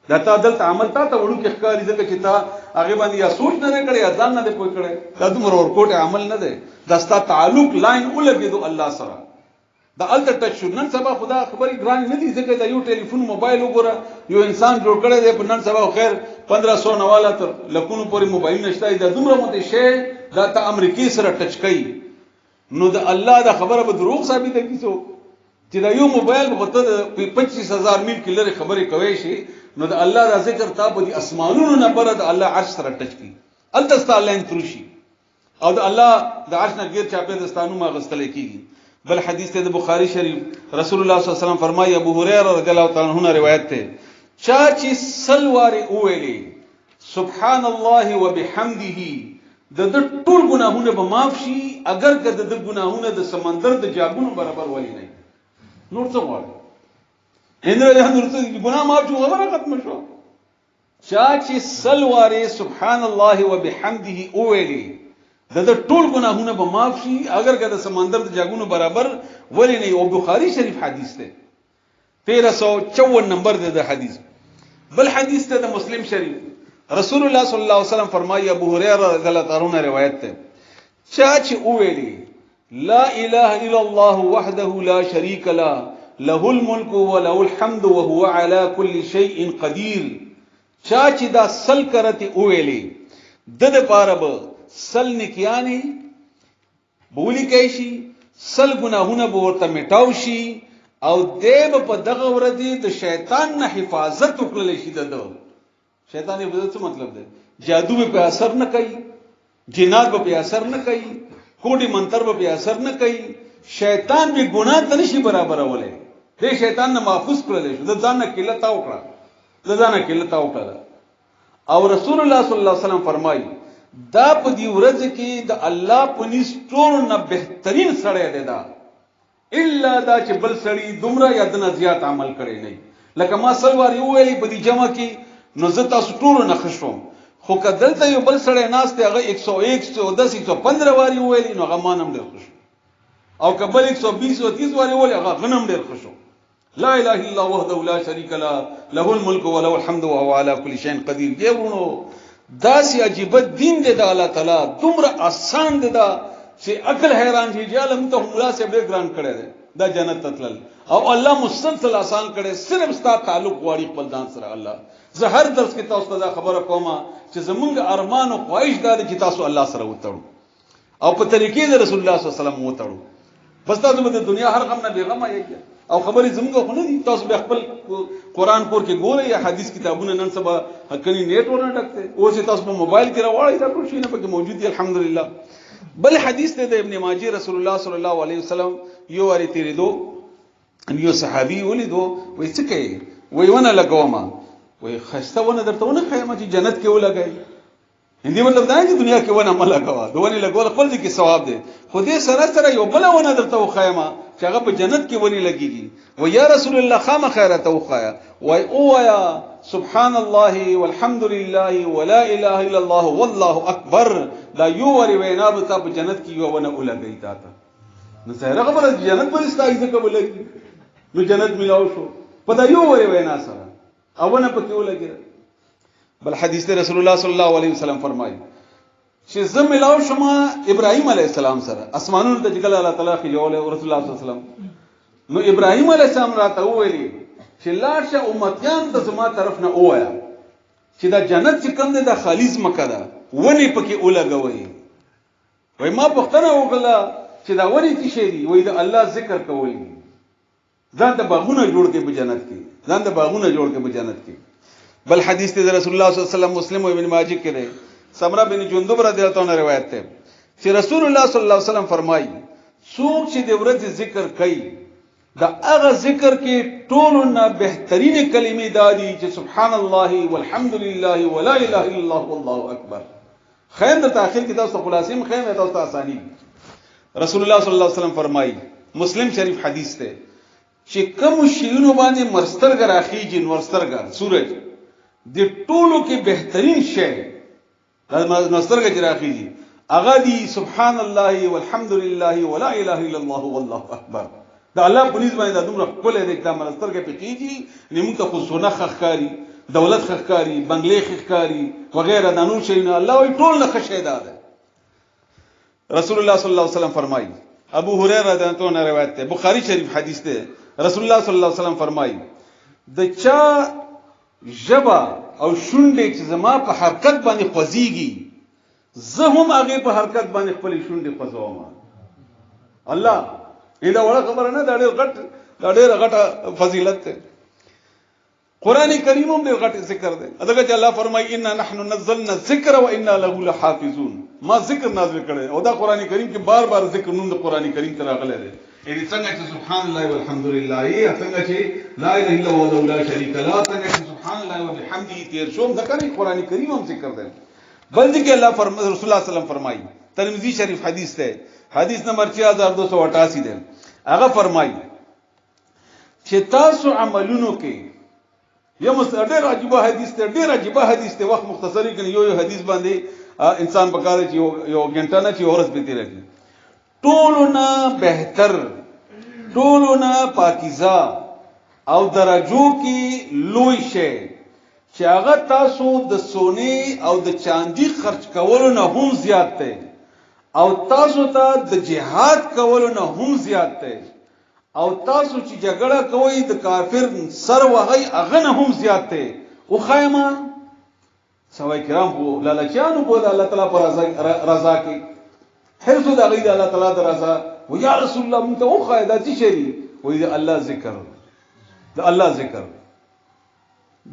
دا تا دلته عمل تا ته وړو کې ښکاری ځکه چې تا هغه باندې یا سوچ نه کړی یا ځان نه پوي کړی دا دومره ورکوټه عمل نه دی. دا ستا تعلق لاین ولګېدو الله سره دا الته ټچ شو. نن سبا خدا خبرې ګران نه دي ځکه دا یو ټلیفون موبایل وګوره یو انسان جوړ کړی دی په نن سبا خیر 1500 نواله تر لکونو پورې موبایل نشته دا دومره مته شی دا ته امریکای سره ټچ کوي نو د الله دا خبره به دروغ ثابت کیږي چې دا یو موبایل په ته 25000 میل کې لري خبرې کوي شي نو د الله دا ذکر تا په دي اسمانونو نه بر د الله عرش سره ټچ کی الته ستالین تروشي او د الله د عرش نه غیر چاپه دستانو ما غستل کیږي. بل حدیث ته د بخاری شریف رسول الله صلی الله علیه وسلم فرمایي ابو هريره رضی الله تعالی عنہ روایت ته چا چې سلواري اوېلي سبحان الله وبحمده د ټول ګناهونه به معاف شي اگر که د ګناهونه د سمندر د جاګونو برابر ولی نه نور څه وایي هندره جهان ورته ګناه معاف شو خبره ختم شو. چا چې سلواري سبحان الله وبحمده اوېلي د ټول ګناهونه به معاف شي اگر که د سمندر د جاګونو برابر ولی نه. او بخاری شریف حدیث ده 1354 نمبر ده د حدیث. بل حدیث ته د مسلم شریف رسول الله صلی الله علیه وسلم فرمایي ابو هريره رضی الله تعالی عنہ روایت ده چا چې اوېلي لا اله الا الله وحده لا شريك له له الملك وله الحمد وهو على كل شيء قدير. چا چې دا سل کرته اوېلي د لپاره به سل نکیانی بولی کوي شي سل ګناهونه به ورته میټاو شي او دیب په دغه ورځ د شیطان نه حفاظت وکړل شي. د شیطان حفاظت څه مطلب دی؟ جادو به اثر نه کوي، جنات به اثر نه کوي، کوډي منتر به اثر نه کوي، شیطان به ګناه ته نشي برابرولای. دې شیطان نه محفوظ کړل شي د ځان نه کله تا وکړه. او رسول الله صلی الله علیه وسلم فرمایي دا په دې ورځ کې د الله په نستور نه بهترین سړی دی دا الا دا چې بل سړی دومره یا دنه زیات عمل کړي نه. لکه ما سلوار یو ویلي په دې جمع کې نو زه تاسو ټول نه خښوم خو کدلته یو بل سړی ناس ته هغه 101 110 115 واری ویلي نو هغه مانم ډېر خوش او کبل 120 130 واری ویلي هغه غنم ډېر خوشو. لا اله الا الله وحده لا شريك له له الملك وله الحمد وهو على كل شيء قدير. ګورونو داسې عجیب دین دی د الله تعالی دومره آسان دی دا چې عقل حیران شي چې عالم ته مولا سے ډېر ګران کړی دی دا جنت تتلل او الله مسلسل آسان کړي صرف ستا تعلق غواړي خپل ځان سره. الله زه هر درس کې تاسو ته خبره کوم چې زمونږ ارمان او خواهش دا دی چې تاسو الله سره وتړو او په طریقې د رسول الله صلی الله علیه وسلم وتړو. بس تاسو د دنیا هر غم نه بیغمه یې او خبرې زموږ خو نه دي. تاسو به خپل قران کور کې ګورئ یا حدیث کتابونه نن سبا کني نیټ ورنه ډکته اوس تاسو په موبایل کې راوړئ دا ټول شي نه پکې موجود دي الحمدلله. بل حدیث ته د ابن ماجه رسول الله صلی الله علیه وسلم یو واری تیرې دو یو صحابي ولیدو وای څه کوي وای ونه لګوم وای خسته ونه درته ونه خیمه چې جنت کې ولګای هندي مطلب دا چې دنیا کې ونه مله غوا دوه لګول خپل دي کې ثواب دی خو دې سره یو بل ونه درته وخایما چې هغه په جنت کې ونی لګيږي و یا رسول الله خام خیرته وخایا وای او یا سبحان الله والحمد لله ولا اله الا الله والله اکبر دا یو ور وینا به په جنت کې یو ونه ولګی تا نو سره خبره جنت پر استایزه کوي نو جنت ملاو شو په دا یو ور وینا سره اونه په کې ولګی بل حدیث رسول الله صلی الله علیه وسلم فرمایي چې زم ملاو شما ابراهيم عليه السلام سره اسمانونو ته جګل الله تعالی خجول او رسول الله صلی الله علیه وسلم نو ابراهيم عليه السلام راته ویلي چې لاشه امتیان د زما طرف نه وایا چې دا جنت چې کوم دی د خالص مکه ده ونی پکې ولګوي وای ما پښتنه وکړه چې دا ونی څه شي دی وای د الله ذکر کوي ځان ته باغونه جوړ کې په جنت کې ځان ته باغونه جوړ کې په جنت کې بل حدیث ته رسول الله صلی الله علیه وسلم مسلم او ابن ماجه کې ده سمره بن جندب رضی الله عنه روایت ده چې رسول الله صلی الله علیه وسلم فرمایي څوک چې د ورځې ذکر کوي دا هغه ذکر کې ټولو نه بهترین کلمې دادي چې سبحان الله والحمد لله ولا اله الا الله والله اکبر خیر د تاخير کې تاسو خلاصې خیر تاسو ته اساني رسول الله صلی الله علیه وسلم فرمایي مسلم شریف حدیث ده چې کوم شیونو باندې مرسترګ راخیږي مرسترګ سورج د ټولو کې بهترین شی د مرسترګ چې راخیږي هغه دی سبحان الله والحمد لله ولا اله الا الله والله اکبر دا الله په نسبت باندې دومره خپل د اقدام مرسترګ پیږي نیمه ته خو سونه خخکاری دولت خخکاری بنگلې خخکاری وغیرہ د نور شیونه الله وی ټول نه خشیدا ده رسول الله صلی الله علیه وسلم فرمایي ابو هريره رضی الله عنه روایت ده بخاری شریف حدیث ده رسول الله صلی الله علیه وسلم فرمایي د چا جبا او شونډې چې زما په حرکت باندې خوځيږي زه هم هغه په حرکت باندې خپل شونډې خوځوم الله دا وړه خبره نه دا ډېر غټه فضیلت ده قران کریم هم ډېر غټ ذکر ده اداګه چې الله فرمایي ان نحن نزلنا الذکر وانا له لحافظون ما ذکر نازل کړي او دا قران کریم کې بار بار ذکر نوم د قران کریم تر راغلی دی یعنی څنګه چې سبحان الله والحمد لله څنګه چې لا اله الا الله وحده لا شريك له څنګه چې سبحان الله وبحمده تیر شوم دا کوي قران کریم هم ذکر ده بل دې کې الله فرمایي رسول الله صلی الله علیه وسلم فرمایي ترمذی شریف حدیث ده حدیث نمبر 6288 ده هغه فرمایي چې تاسو عملونو کې یو ډېر عجیب حدیث ده ډېر عجیب حدیث ده وخت مختصری کنه یو حدیث باندې انسان پکاره چې یو غنټه نه چې اورس به تیر کی ټولو نه بهتر ټولو نه پاکیزه او درجو کې لوی شي چې هغه تاسو د سونی او د چاندي خرج کولو نه هم زیات دی او تاسو ته د جهاد کولو نه هم زیات دی او تاسو چې جګړه کوي د کافر سر وهي هغه نه هم زیات دی او خایما سوای کرام بو لالچانو بو الله تعالی پر رضا کې حرص د غید الله تعالی د رضا و یا رسول الله مونږ ته او خایدا چې شری وې د الله ذکر د الله ذکر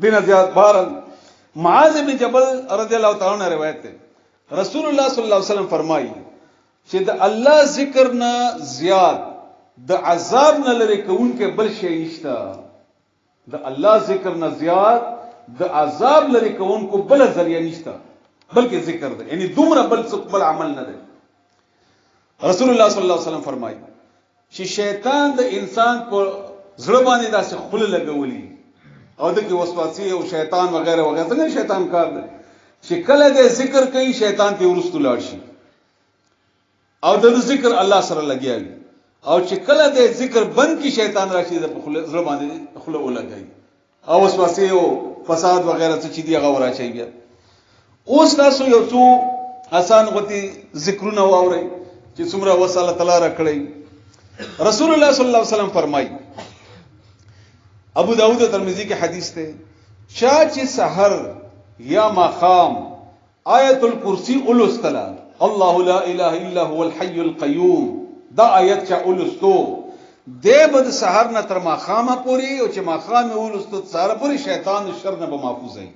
بنا زیات بار معاذ بن جبل رضی الله تعالی عنہ روایت ده رسول الله صلی الله علیه وسلم فرمایي چې د الله ذکر نه زیات د عذاب نه لري کون کې بل شی نشته د الله ذکر نه زیات د عذاب لري کون کو بل ذریعہ نشته بلکې ذکر ده یعنی دومره بل عمل نه ده رسول الله صلی الله علیه وسلم فرمایي چې شیطان د انسان په زړه باندې داسې خپل لګولي او دغه وسوسه او شیطان وغیرہ وغیرہ څنګه شیطان کار دی چې کله د ذکر کوي شیطان ته ورستو لاړ شي او د ذکر الله سره لګیاوي او چې کله د ذکر بند کی شیطان راشي د زړه باندې خله ولګي او وسوسه او فساد وغیرہ څه چي دی هغه وراشي بیا اوس تاسو یو څو آسان غوتي ذکرونه واوري چې څومره وساله تعالی را کړی رسول الله صلی الله علیه وسلم فرمایي ابو داود ترمذی کې حدیث ده چا چې سحر یا ماقام آیت الکرسی اولستلا الله لا اله الا هو الحي القيوم دا آیت چا اولستو د بد سحر نه تر ماقامه پوری او چې ماقام اولستو سره پوری شیطان شر نه به محفوظ وي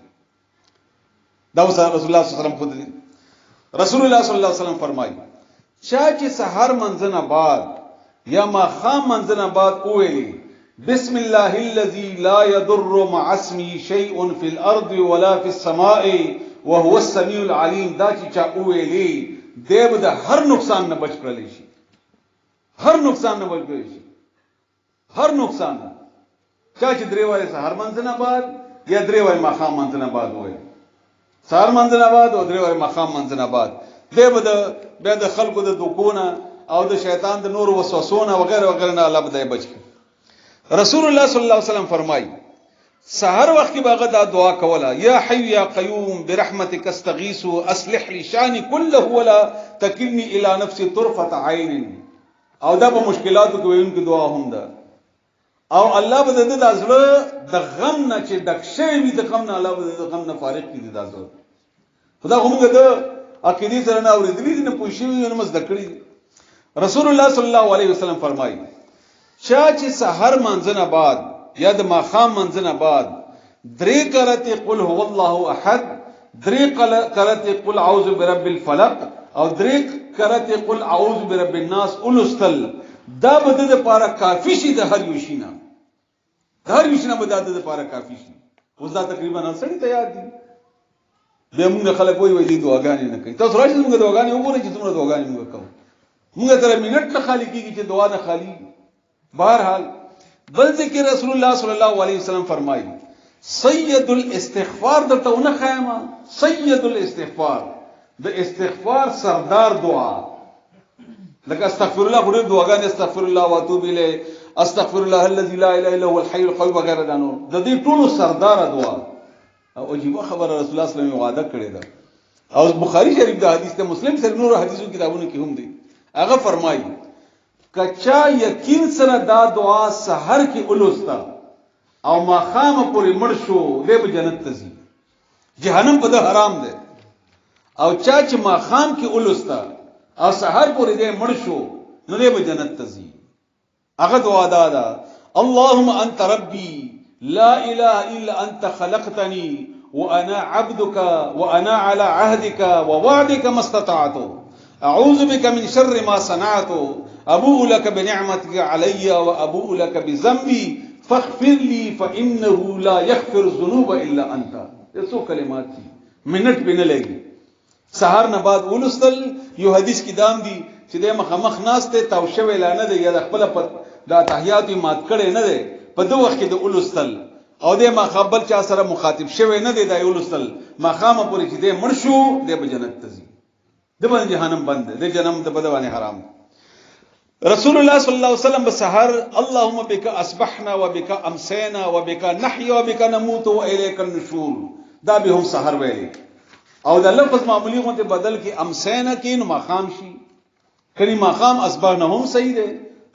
دا رسول الله صلی الله علیه وسلم خود رسول الله صلی الله علیه وسلم فرمایي چا چې سحر منځنه بعد یا ماقام منځنه بعد اولی بسم الله الذي لا يضر مع اسمه شيء في الارض ولا في السماء وهو السميع العليم. دا چې چا ویلې دیو د هر نقصان نه بچ کړلی شي، هر نقصان نه بچ کړلی شي، هر نقصان نه. چا چې درې واره سحر منځنه بعد یا درې واره ماښام منځنه بعد وایي، سحر منځنه بعد او درې واره ماښام منځنه بعد، دیو د بیا د خلکو د دوکونه او د شیطان د نور وسوسونه وغیرہ وغیرہ نه الله بدای بچ کی. رسول الله صلی الله علیه وسلم فرمایي سحر وخت کې باغه دا دعا کوله، یا حی یا قیوم برحمتک استغیث اصلح لي شانی كله ولا تکلنی الی نفسی طرفه عین. او دا په مشکلاتو کې وینم کې دعا هم ده او الله به د ازله د غم نه چې ډک شوی وي د غم نه الله به د غم نه فارغ کړي د ازله. خدا همغه د عقیدې سره نه اورېدلې نه پوښیږي نو مزد کړی. رسول الله صلی الله علیه وسلم فرمایي چې سحر منځنه بعد یا د ماښام منځنه بعد درې کرته قل هو الله احد، درې کرته قل اعوذ برب الفلق او درې کرته قل اعوذ برب الناس اولستل، دا به د لپاره کافی شي. د هر یو شي نه د هر یو شي نه به د لپاره کافی شي. اوس دا تقریبا سړی ته یاد دي. به موږ خلک وایي دي دعاګانې نه کوي. تاسو راشي موږ دعاګانې وګورئ چې څومره دعاګانې موږ کوو. موږ تر منټ نه خالی کیږي چې دعا نه خالی. بہرحال بل ذکر رسول الله صلی الله علیه وسلم فرمایي سید الاستغفار دته ونه خیمه. سید الاستغفار د استغفار سردار دعا لکه استغفر الله غوړي دعاګانې استغفر الله واتوب الیه استغفر الله الذي لا اله الا هو الحي القيوم وغیرہ دانو د دې ټولو سردار دعا. او عجیب خبره رسول الله صلی الله علیه وسلم وعده کړی ده او بخاری شریف د حدیث ته مسلم سره نور حدیثو کتابونو کې هم دي. هغه فرمایي کچا یقین سره دا دعا سحر کې اولستا او ماخام پورې مړ شو دې به جنت ته ځي، جهنم په د حرام ده. او چا چې ماخام کې اولستا او سحر پورې دې مړ شو نو دې به جنت ته ځي. هغه دعا دا اللهم انت ربي لا اله الا انت خلقتني وانا عبدك وانا على عهدك ووعدك ما استطعت اعوذ بك من شر ما صنعت ابوء لك بنعمتك علي وابوء لك بذنبي فاغفر لي فانه لا يغفر الذنوب الا انت. ایسو کلمات دي منټ بنه لګي. سحر نه بعد ولستل یو حدیث کې دام دي چې د مخمخ ناشته توشه ویل نه دی یا خپل په د تحیات مات کړي نه دی په دوه وخت کې د ولستل او د مخبل چا سره مخاطب شوی نه دی د ولستل مخامه پوری چې د مرشو د جنت ته ځي، د باندې جهنم بند د جنم د بدوانه حرام. رسول الله صلی الله علیه وسلم بسحر اللهم بك اصبحنا وبك امسينا وبك نحيا وبك نموت واليك النشور، دا به هم سحر ویلي. او دا لفظ معمولی غونته بدل کی امسینا کی نو ماخام شي کله ماخام اصبحنا هم صحیح ده.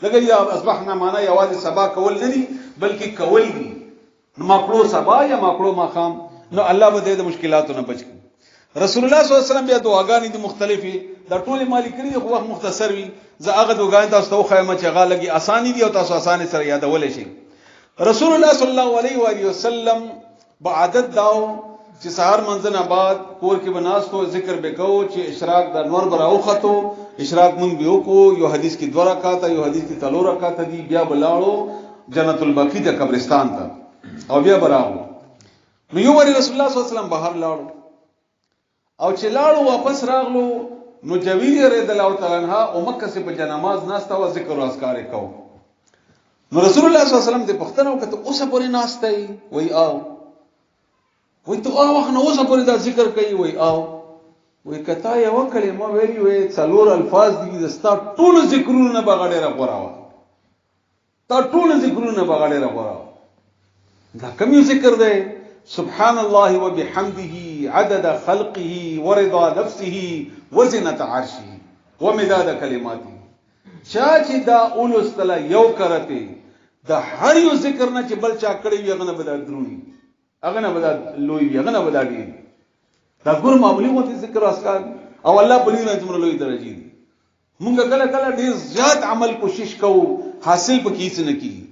لکه یا اصبحنا معنا یوازې سبا کول نه دي بلکې کول دي. نو ماکلو سبا یا ماکلو ماخام نو الله به د مشکلاتو نه بچ. رسول الله صلی الله علیه وسلم بیا دعاګانې دي مختلفې دا ټول مالی کړی خو وخت مختصر وي. زه هغه دعاګانې تاسو ته خو چې هغه لګي اساني دي او تاسو اسانه سره یادول شي. رسول الله صلی الله علیه و آله وسلم با عادت داو چې سحر منځنه بعد کور کې بناستو ذکر وکاو چې اشراق د انور براو خطو اشراق مونږ به وکړو. یو حدیث کې 2 رکعات یو حدیث کې 3 رکعات دي. بیا بلاړو جنت البقیع ته قبرستان ته او بیا براو. نو یو وری رسول الله صلی الله علیه وسلم بهر لاړو او چې لاړو واپس راغلو نو جویر رضی الله تعالی عنها او مکه سے په جنماز ناستا او ذکر او اذکار وکاو. نو رسول الله صلی الله علیه وسلم د پښتنو کته اوسه پوری ناستای وای او وای ته او وخت نو اوسه پوری دا ذکر کوي وای او وای کتا یو کلمه ویلی وای څلور الفاظ دي دستا ټول ذکرونه بغاړه را غواړه تا ټول ذکرونه بغاړه را غواړه. دا کوم ذکر دی؟ سبحان الله وبحمده عدد خلقه ورضا نفسه وزنة عرشه ومداد كلماته. چې دا اولستلا یو کرته د هر یو ذکر نه چې بل چا کړی وي هغه نه بدل درونی هغه نه بدل لوی وي هغه نه بدل دی. دا ګور معمولی وته ذکر اسکار او الله په دې نه تمره لوی درجه دي. مونږ کله کله ډیر زیات عمل کوشش کوو حاصل پکې څه نه کیږي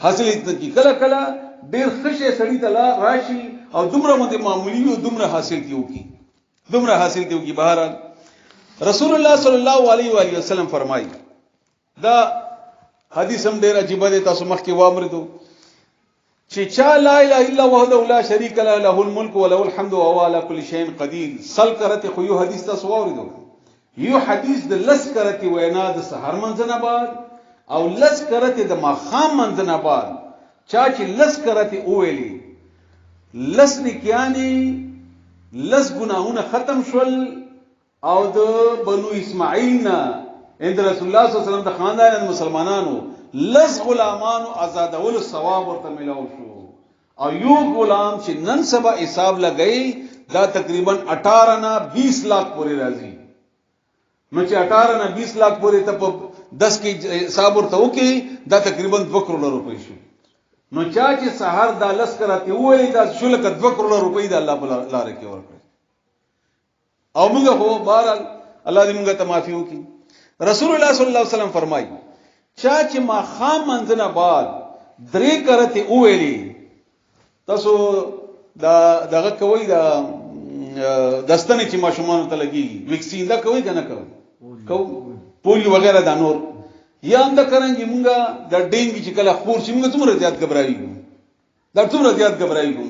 حاصل هیڅ نه کیږي. کله کله ډیر خشه سړی ته راشي او دومره مونږه معمولی وي دومره حاصل کیږي دومره حاصل کیږي. بهر رسول الله صلی الله علیه و آله وسلم فرمایي دا حدیث هم ډیر عجیب دی، تاسو مخکې واوریدو چې چا لا اله الا وحده لا شریک له له الملك وله الحمد وهو على كل شيء قدير سل کرته خو یو حدیث تاسو واوریدو. یو حدیث د لس کرته وینا د سحر منځنه بعد او لس کرته د ماخام منځنه بعد چا چې لس کرته اوویلی لس نکیانی لس گناهونه ختم شول او د بنو اسماعیل نه اند رسول الله صلی الله علیه وسلم د خاندان مسلمانانو لس غلامانو آزادولو ثواب ورته ملاو شو. او یو غلام چې نن سبا حساب لګئی دا تقریبا 18 نه 20 लाख پورې راځي. نو چې 18 نه 20 लाख پورې ته په 10 کې حساب ورته وکي دا تقریبا 2 کروڑ روپۍ شو. نو چا چې سحر دا لس کراته وې دا شلک 2 کروڑ روپۍ د الله په لار کې ورکړي. او موږ هو بهر الله دې موږ ته معافي وکړي. رسول الله صلی الله علیه وسلم فرمایي چا چې ما خام منځنه بعد درې کرته وېلي تاسو دا دغه کوي دا دستنه چې ماشومان ته لګي ویکسین دا کوي کنه کوي پولیو وغیرہ دا نور یا هم دا کرانګي مونږه د ډینګ چې کله خور شي مونږ څومره زیات غبرایو دا څومره زیات غبرایو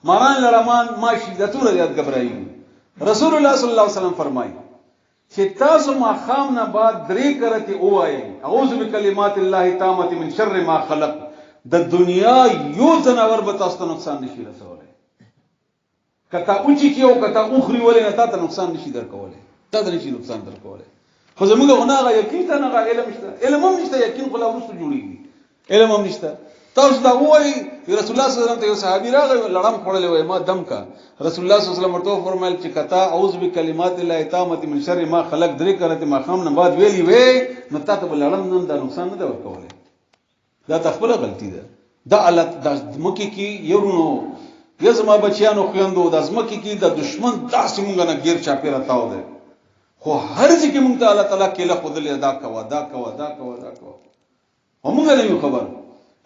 ماران لړمان ماشي دا څومره زیات غبرایو. رسول الله صلی الله علیه وسلم فرمایي چې تاسو ما خام نه بعد درې کرته اوایي اعوذ بکلمات الله التامه من شر ما خلق د دنیا یو ځناور به تاسو ته نقصان نشي رسولای. کته اوچی کیو کته اخري ولې نه تاسو نقصان نشي درکولای تاسو نشي نقصان درکولای. خو زموږ غناغه یقین ته نه علم نشته علم هم نشته یقین خو لا ورسره جوړیږي علم هم نشته. تاسو دا وایي رسول الله صلی الله علیه وسلم ته یو صحابي راغی لړم خړلې وای ما دم کا رسول الله صلی الله علیه وسلم ورته فرمایل چې کتا اعوذ بکلمات الله التامه من شر ما خلق درې کرته ما خام نه بعد ویلی وې نو تاسو بل لړم نن دا نقصان نه ورکولای. دا تخپل غلطی ده. دا الله د مکه کې یورونو یزما بچیانو خويندو د ازمکه کې د دشمن داسې مونږ نه غیر چا پیرا تاو ده. خو هر ځکه مونږ ته الله تعالی کې له خدای ادا کوا دا کوا دا کوا دا کوا همغه نه یو خبر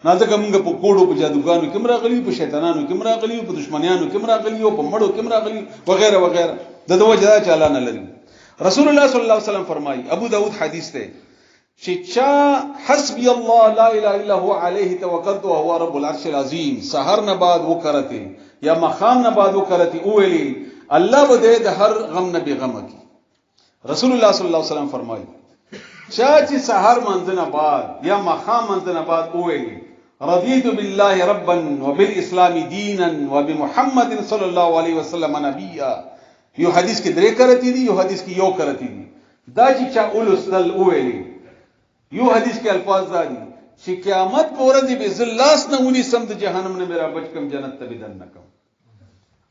نه ځکه مونږ په کوډو په جادوګانو کې مرغلي په شیطانانو کې مرغلي په دشمنیانو کې مرغلي او په مړو کې مرغلي وغیرہ وغیرہ د دوه جدا چاله نه لري. رسول الله صلی الله علیه وسلم فرمایي ابو داود حدیث ده چې چا حسبي الله لا اله الا هو عليه توکلت وهو رب العرش العظیم سحر نه بعد وکړته یا مخام نه بعد وکړته اولی الله به د هر غم نه بغم کی. رسول الله صلی الله علیه وسلم فرمایي چا چې سحر منځنه بعد یا مخام منځنه بعد اولی رضيت بالله ربا وبالاسلام دينا وبمحمد صلى الله عليه وسلم نبيا. یو حدیث کې درې کرتی دي یو حدیث کې یو کرتی دي. دا چې چا اولسل اولی یو حدیث کې الفاظ دي چې قیامت پر ورځ به زلاس نه ونی سم د جهنم نه میرا بچ کم جنت ته بدن نکم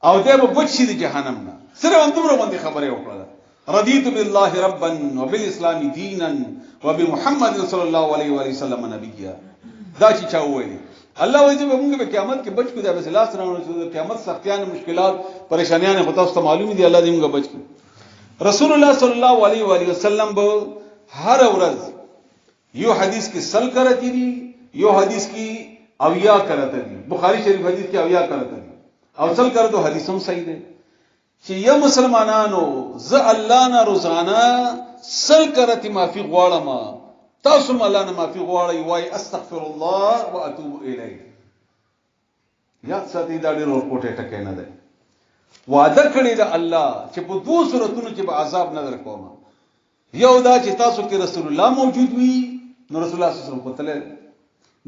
او دې به بچ شي د جهنم نه. صرف هم دومره باندې خبره وکړه رضيت بالله ربا وبالاسلام دينا وبمحمد صلى الله عليه وسلم نبيا. دا چې چا وایي الله وایي چې موږ به قیامت کې بچ کو دا بس لاس راوړو چې قیامت سختیان مشکلات پریشانیاں خو تاسو ته معلوم دي الله دې موږ بچ کو. رسول الله صلی الله علیه وسلم به هر ورځ یو حدیث کې سل کرتی دي یو حدیث کې اویا کرته دي. بخاری شریف حدیث کې اویا کرته دي او سل کرته حدیث هم صحیح ده چې یا مسلمانانو ز الله نه روزانه سل کرتی معافي غواړم تاسو ملانه معافي غواړی وای استغفر الله واتوب الیه. یا ساتي دا ډېر ورکوټه ټکه نه ده. وعده کړی ده الله چې په دوه صورتونو کې به عذاب نه درکوم. یو دا چې تاسو کې رسول الله موجود وي نو رسول الله صلی الله علیه وسلم کوتل.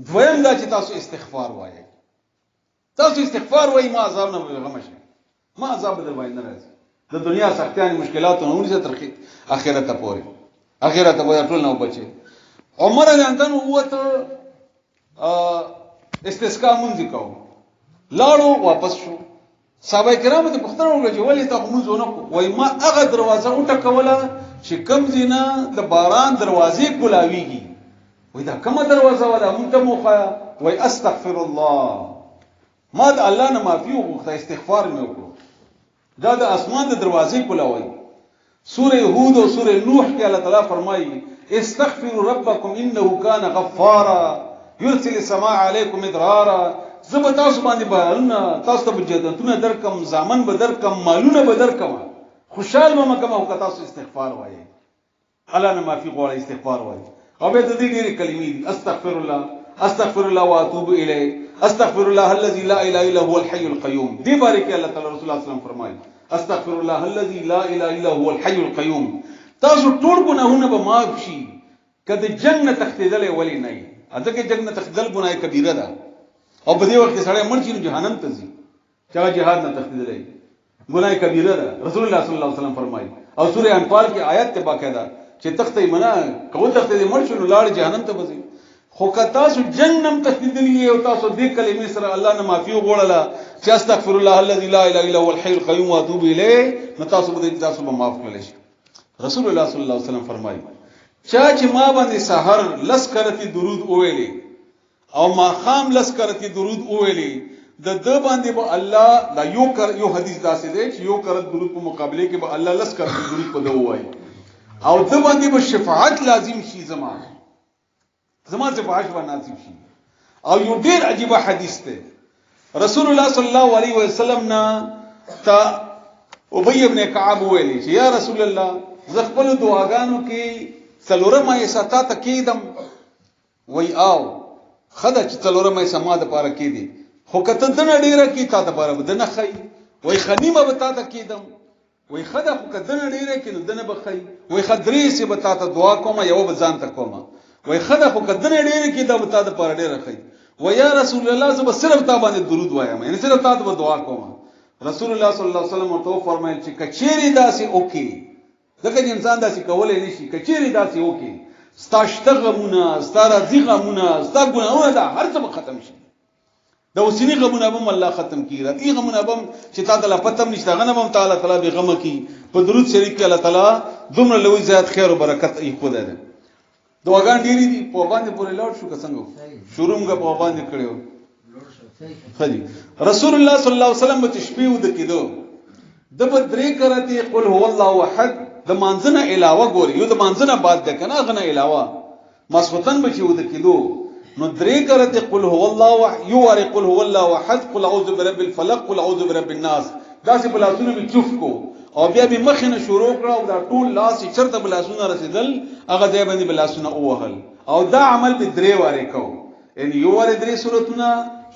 دویم دا چې تاسو استغفار وایي تاسو استغفار وایي ما عذاب نه غم شي ما عذاب در باندې راځي د دنیا سختیان مشکلات نه ونیسه تر اخرت پورې اخرت پورې ټول نه بچي. عمر اندن وته استسقا مونږ کو لاړو واپس شو. صحابه کرام ته پوښتنه وکړه چې ولې ته مونږ ونه کو وای ما هغه دروازه وټکوله چې کم زینا د باران دروازې کولاویږي وای دا کومه دروازه ولا مونږ ته موخه وای استغفر الله ما د الله نه معافي وغوښته استغفار مې وکړو دا د اسمان د دروازې کولاوي. سوره هود او سوره نوح کې الله تعالی فرمایي استغفروا ربكم انه كان غفارا يرسل السماء عليكم مدرارا. زب تاسو باندې بارونه تاسو ته بجدتونه درکم زامن به درکم مالونه به درکم خوشحال ما کوم او تاسو استغفار وایي الله نه معافي غواړي استغفار وایي. او به د دې ډېرې کلمې دي استغفر الله واتوب الیه استغفر الله الذي لا اله الا هو الحي القيوم. دې باره کې الله تعالی رسول الله صلی الله علیه وسلم فرمایي استغفر الله الذي لا اله الا هو الحي القيوم. تاسو ټول ګناهونه به معاف شي کله جنگ نه تختیدلې ولی نه ځکه جنگ نه تختیدل ګناه کبیره ده او په دې وخت کې سړی مړ شي نو جهنم ته ځي. چې جهاد نه تختیدلې ګناه کبیره ده. رسول الله صلی الله علیه وسلم فرمایي او سوره انفال کې آیات ته باقاعده چې تختې منا کوم تختې مړ شي نو لاړ جهنم ته وځي. خو که تاسو جنگ نم تختیدلې او تاسو دې کلمې سره الله نه معافي وغوړله چې استغفر الله الذي لا اله الا هو الحي القيوم واتوب الیه نو تاسو به تاسو به معاف کړل شي. رسول الله صلی الله علیه وسلم فرمایي چې ما باندې سحر لس کرتی درود اوویلې او ما خام لس کرتی درود اوویلې د باندې به الله دا یو حدیث داسې دی چې یو کرت درود په مقابله کې به الله لس کرتی درود په دوه وایي او د باندې به شفاعت لازم شي زما شفاعت به نصیب شي. او یو ډیر عجیب حدیث دی رسول الله صلی الله علیه وسلم نا تا ابی ابن کعب ویلی چې یا رسول الله زه خپل دعاګانو کې څلورمه یې ستا ته کېدم وای او خدای چې څلورمه یې سما د پاره کېدی خو کته دنه ډیره کې تا ته پاره بدنه خی وای خنیمه به تا ته کېدم وای خدای خو کته دنه ډیره کې نو دنه بخی وای خدري سي به تا ته دعا کوم یو به ځان ته کوم وای خدای خو کته دنه ډیره کې دا به تا ته پاره ډیره خی و یا رسول الله زه صرف تا باندې درود وایم یعنی صرف تا ته دعا کوم. رسول الله صلی الله علیه وسلم ورته فرمایل چې کچيري داسې اوکي ځکه انسان داسې کولای نشي کچيري داسې اوکي ستا شتغمونه ستا رضی غمونه ستا ګناهونه دا هر څه ختم شي دا وسینی غمونه به الله ختم کړي راتی غمونه به چې تا ته پتم نشته غنه به تعالی تعالی به غم کی په درود شریف کې الله تعالی دومره لوی زیات خیر او برکت یې خو ده. دعاګان ډېری دي په باندې پورې لاړ شو که څنګه شروعمګه په باندې کړو خدي. رسول الله صلی الله علیه وسلم ته شپې ود کېدو د بدرې کرته قل هو الله احد د مانځنه علاوه ګوري یو د مانځنه بعد ده کنه غنه علاوه مسوتن به چې ود کېدو نو درې کرته قل هو الله یو ور قل هو الله احد قل اعوذ برب الفلق قل اعوذ برب الناس داسې بلاسونه به چوف کو او بیا به مخنه شروع کړه او دا ټول لاس چرته بلاسونه رسیدل هغه ځای باندې بلاسونه اوهل او دا عمل به درې واره کو ان یو ور درې صورتونه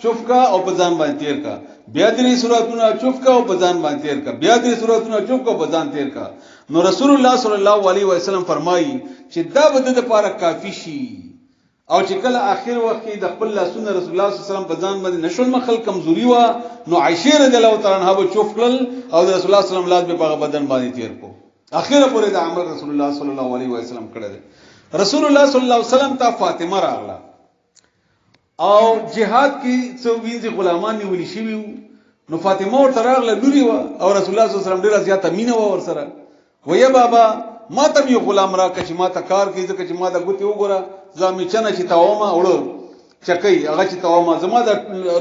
چوف کا او په ځان باندې تیر کا بیا درې صورتونه چوف کا او په ځان باندې تیر کا بیا درې صورتونه چوف کا او په ځان تیر کا. نو رسول الله صلی الله علیه وسلم فرمایي چې دا بده د پاره کافی شي او چې کله اخر وخت کې د خپل لاسونه رسول الله صلی الله علیه وسلم په ځان باندې نشول مخل کمزوري وا نو عائشه رضی الله تعالی عنها به چوف کړل او رسول الله صلی الله علیه وسلم لاس به په بدن باندې تیر کو اخر پورې د عمل رسول الله صلی الله علیه وسلم کړی. رسول الله صلی الله علیه وسلم ته فاطمه راغله او جهاد کې څو وینځي غلامان نیولې شوی نو فاطمه ورته راغله لوري وا او رسول الله صلی الله علیه وسلم ډیره زیاته مینه و ور سره ویا بابا ما ته یو غلام راکړه چې ما ته کار کوي ځکه چې ما د ګوتې وګوره زامي چنه چې تاومه وړو چکې هغه چې تاومه زما د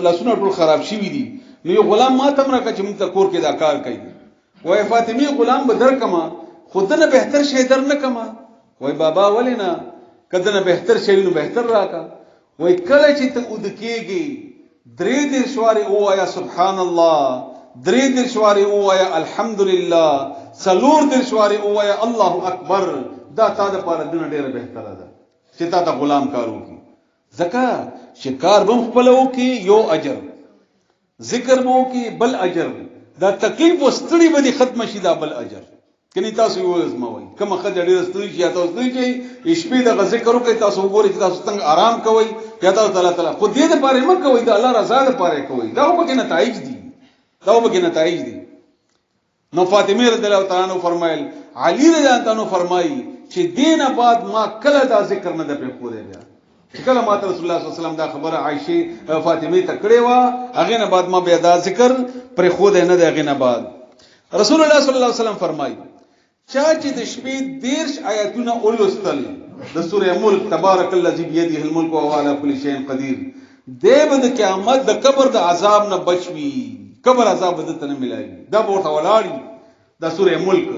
لاسونه ټول خراب شوی دي نو یو غلام ما ته راکړه چې موږ ته کور کې دا کار کوي. وای فاطمه غلام به درکما خودنه بهتر شي در نه کما وای بابا ولینا کدنه بهتر شي نو بهتر راکا وای کله چې ته ود کېږي درې دې شواري وایا سبحان الله درې دې شواري وایا الحمدلله سلور دې شواري وایا الله اکبر دا تا د پاره دنه ډیره بهتره ده چې تا ته غلام کارو کی زکه شکار بم خپلو کی یو اجر ذکر مو کی بل اجر دا تکلیف واستړي به ختم شي دا بل اجر کني تاسو یو ازموي کوم خدای ډیر ستړي شي تاسو ستړي شي شپې د غزه کرو کې تاسو وګورئ چې تاسو څنګه آرام کوئ یا تاسو تعالی خو دې د پاره مکه کوئ د الله رضا لپاره کوئ دا به کې نتایج دي نو فاطمه رضی الله تعالی عنها فرمایل علی رضی الله عنه فرمایي چې دینه بعد ما کله دا ذکر نه د په خوده بیا کله ما رسول الله صلی الله علیه وسلم دا خبره عائشه فاطمه ته کړې و هغه نه بعد ما بیا دا ذکر پر خوده نه دغه نه بعد رسول الله صلی الله علیه وسلم فرمایي چا چې د شپې 10 آیاتونه اولستل د سوره ملک تبارک الذی بیده الملک وهو علی کل شیء قدیر دیو د قیامت د قبر د عذاب نه بچوي قبر عذاب د ته نه ملایي دا ورته ولاړی د سوره ملک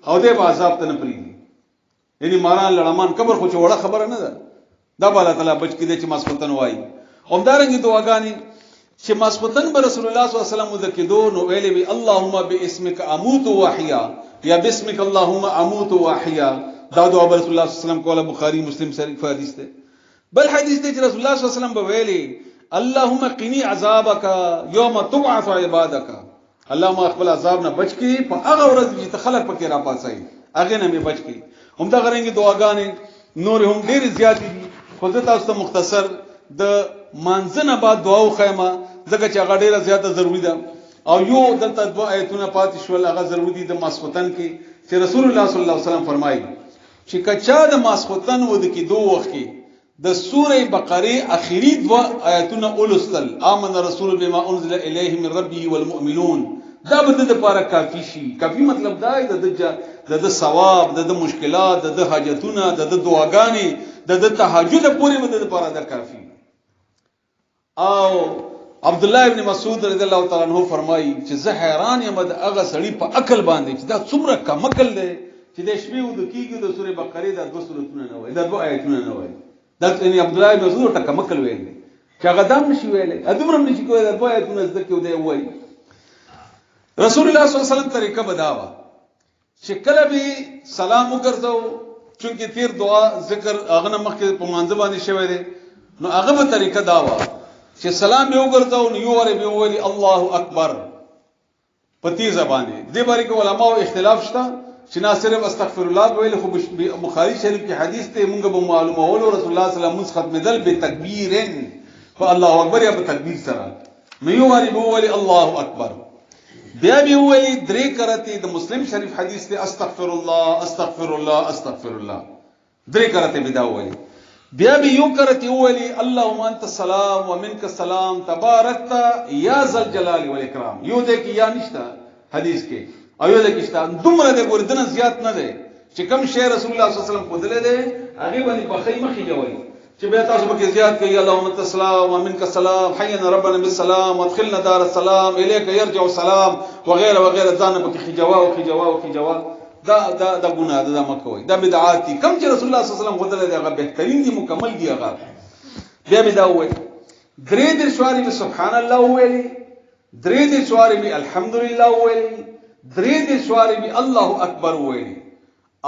او د عذاب ته نه پریږي یعنی ماران لړمان قبر خو وړه خبره نه ده دا الله تعالی بچ کړي چې مسفتن وای همدارنګه دعاګانی چې مسفتن به رسول الله صلی الله علیه وسلم ذکر نو ویلې وی اللهم باسمک اموت واحیا یا بسمک اللهم اموت واحیا دا دعا رسول الله صلی الله علیه وسلم کوله بخاری مسلم شریف حدیث ده. بل حدیث ده چې رسول الله صلی الله علیه وسلم به ویلي اللهم قني عذابك يوم تبعث عبادك، اللهم خپل عذاب نه بچ کی په هغه ورځ چې خلک پکې را پاسي، هغه نه مې بچ کی. هم دا غرنګي دعاګانې نور هم ډېر زیات دي، خو زه تاسو ته مختصر د مانځنه بعد دعا وخیمه ځکه چې هغه ډېره زیاته ضروری ده. او یو دلته دوه آیتونه پاتې شول هغه ضروری دي د ماسختن کې چې رسول الله صلی الله علیه وسلم فرمایي چې کچا د ماسختن و د کې دوه وخت کې د سوره بقره اخیری دوه آیتونه اولستل امن رسول بما انزل الیه من ربه والمؤمنون، دا به د لپاره کافی شي. کافی مطلب دا دی د ثواب، د مشکلات، د حاجتونه، د دعاګانې، د تهجد پورې به د لپاره دا کافی. او عبد الله ابن مسعود رضی الله تعالی عنہ فرمایي چې زه حیران یم د هغه سړي په عقل باندې چې دا څومره کم عقل دی چې د شپې ود کېږي د سوره بقره د دوه سورتونه نه وایي، د دوه آیتونه نه وایي. دا یعنی عبد الله ابن مسعود ټکه مکل ویل چې هغه دام نشي ویلې، ادمره نشي کوی د دوه آیتونه زده کې ودی وایي. رسول الله صلی الله علیه وسلم طریقه بداوه چې کله به سلام وګرځاو، چونکه تیر دعا ذکر هغه نه مخکې په مانځ باندې شوی دی، نو هغه به طریقه داوه چې سلام یې وګرځاو نو یو وری به ویلي الله اکبر په تیز باندې. دې باندې علماء اختلاف شته چې نه صرف استغفر الله ویل، خو بخاری شریف کې حدیث ته مونږ به معلومه ولو رسول الله صلی الله علیه وسلم ختم دل به تکبیر فالله اکبر یا په تکبیر سره نو یو وری به ویلي الله اکبر. بیا به ویلي درې کرته د مسلم شریف حدیث ته استغفر الله استغفر الله استغفر الله، درې کرته به دا ویلي. بیا به یو کرته ویلي اللهم انت السلام ومنك السلام تبارکت یا ذل جلال والاکرام. یو دې کې یا نشته حدیث کې او یو دې کې شته، دومره دې ګوردنه زیات نه دی چې کوم شی رسول الله صلی الله علیه وسلم خودلې دی هغه باندې بخې مخې جوړي چې بیا تاسو به زیات کوي اللهم انت السلام ومنك السلام حينا ربنا بالسلام وادخلنا دار السلام اليك يرجع السلام وغيره وغيره ځان به کې جواب او جواب او جواب. دا ګناه ده، دا مکوئ، دا بدعات دي. کوم چې رسول الله صلی الله علیه وسلم غوډل دی هغه بهترین دي، مکمل دي هغه. بیا به دا وایي درې دې شواري به سبحان الله ویلي، درې دې شواري به الحمدلله ویلي، درې دې شواري به الله اکبر ویلي،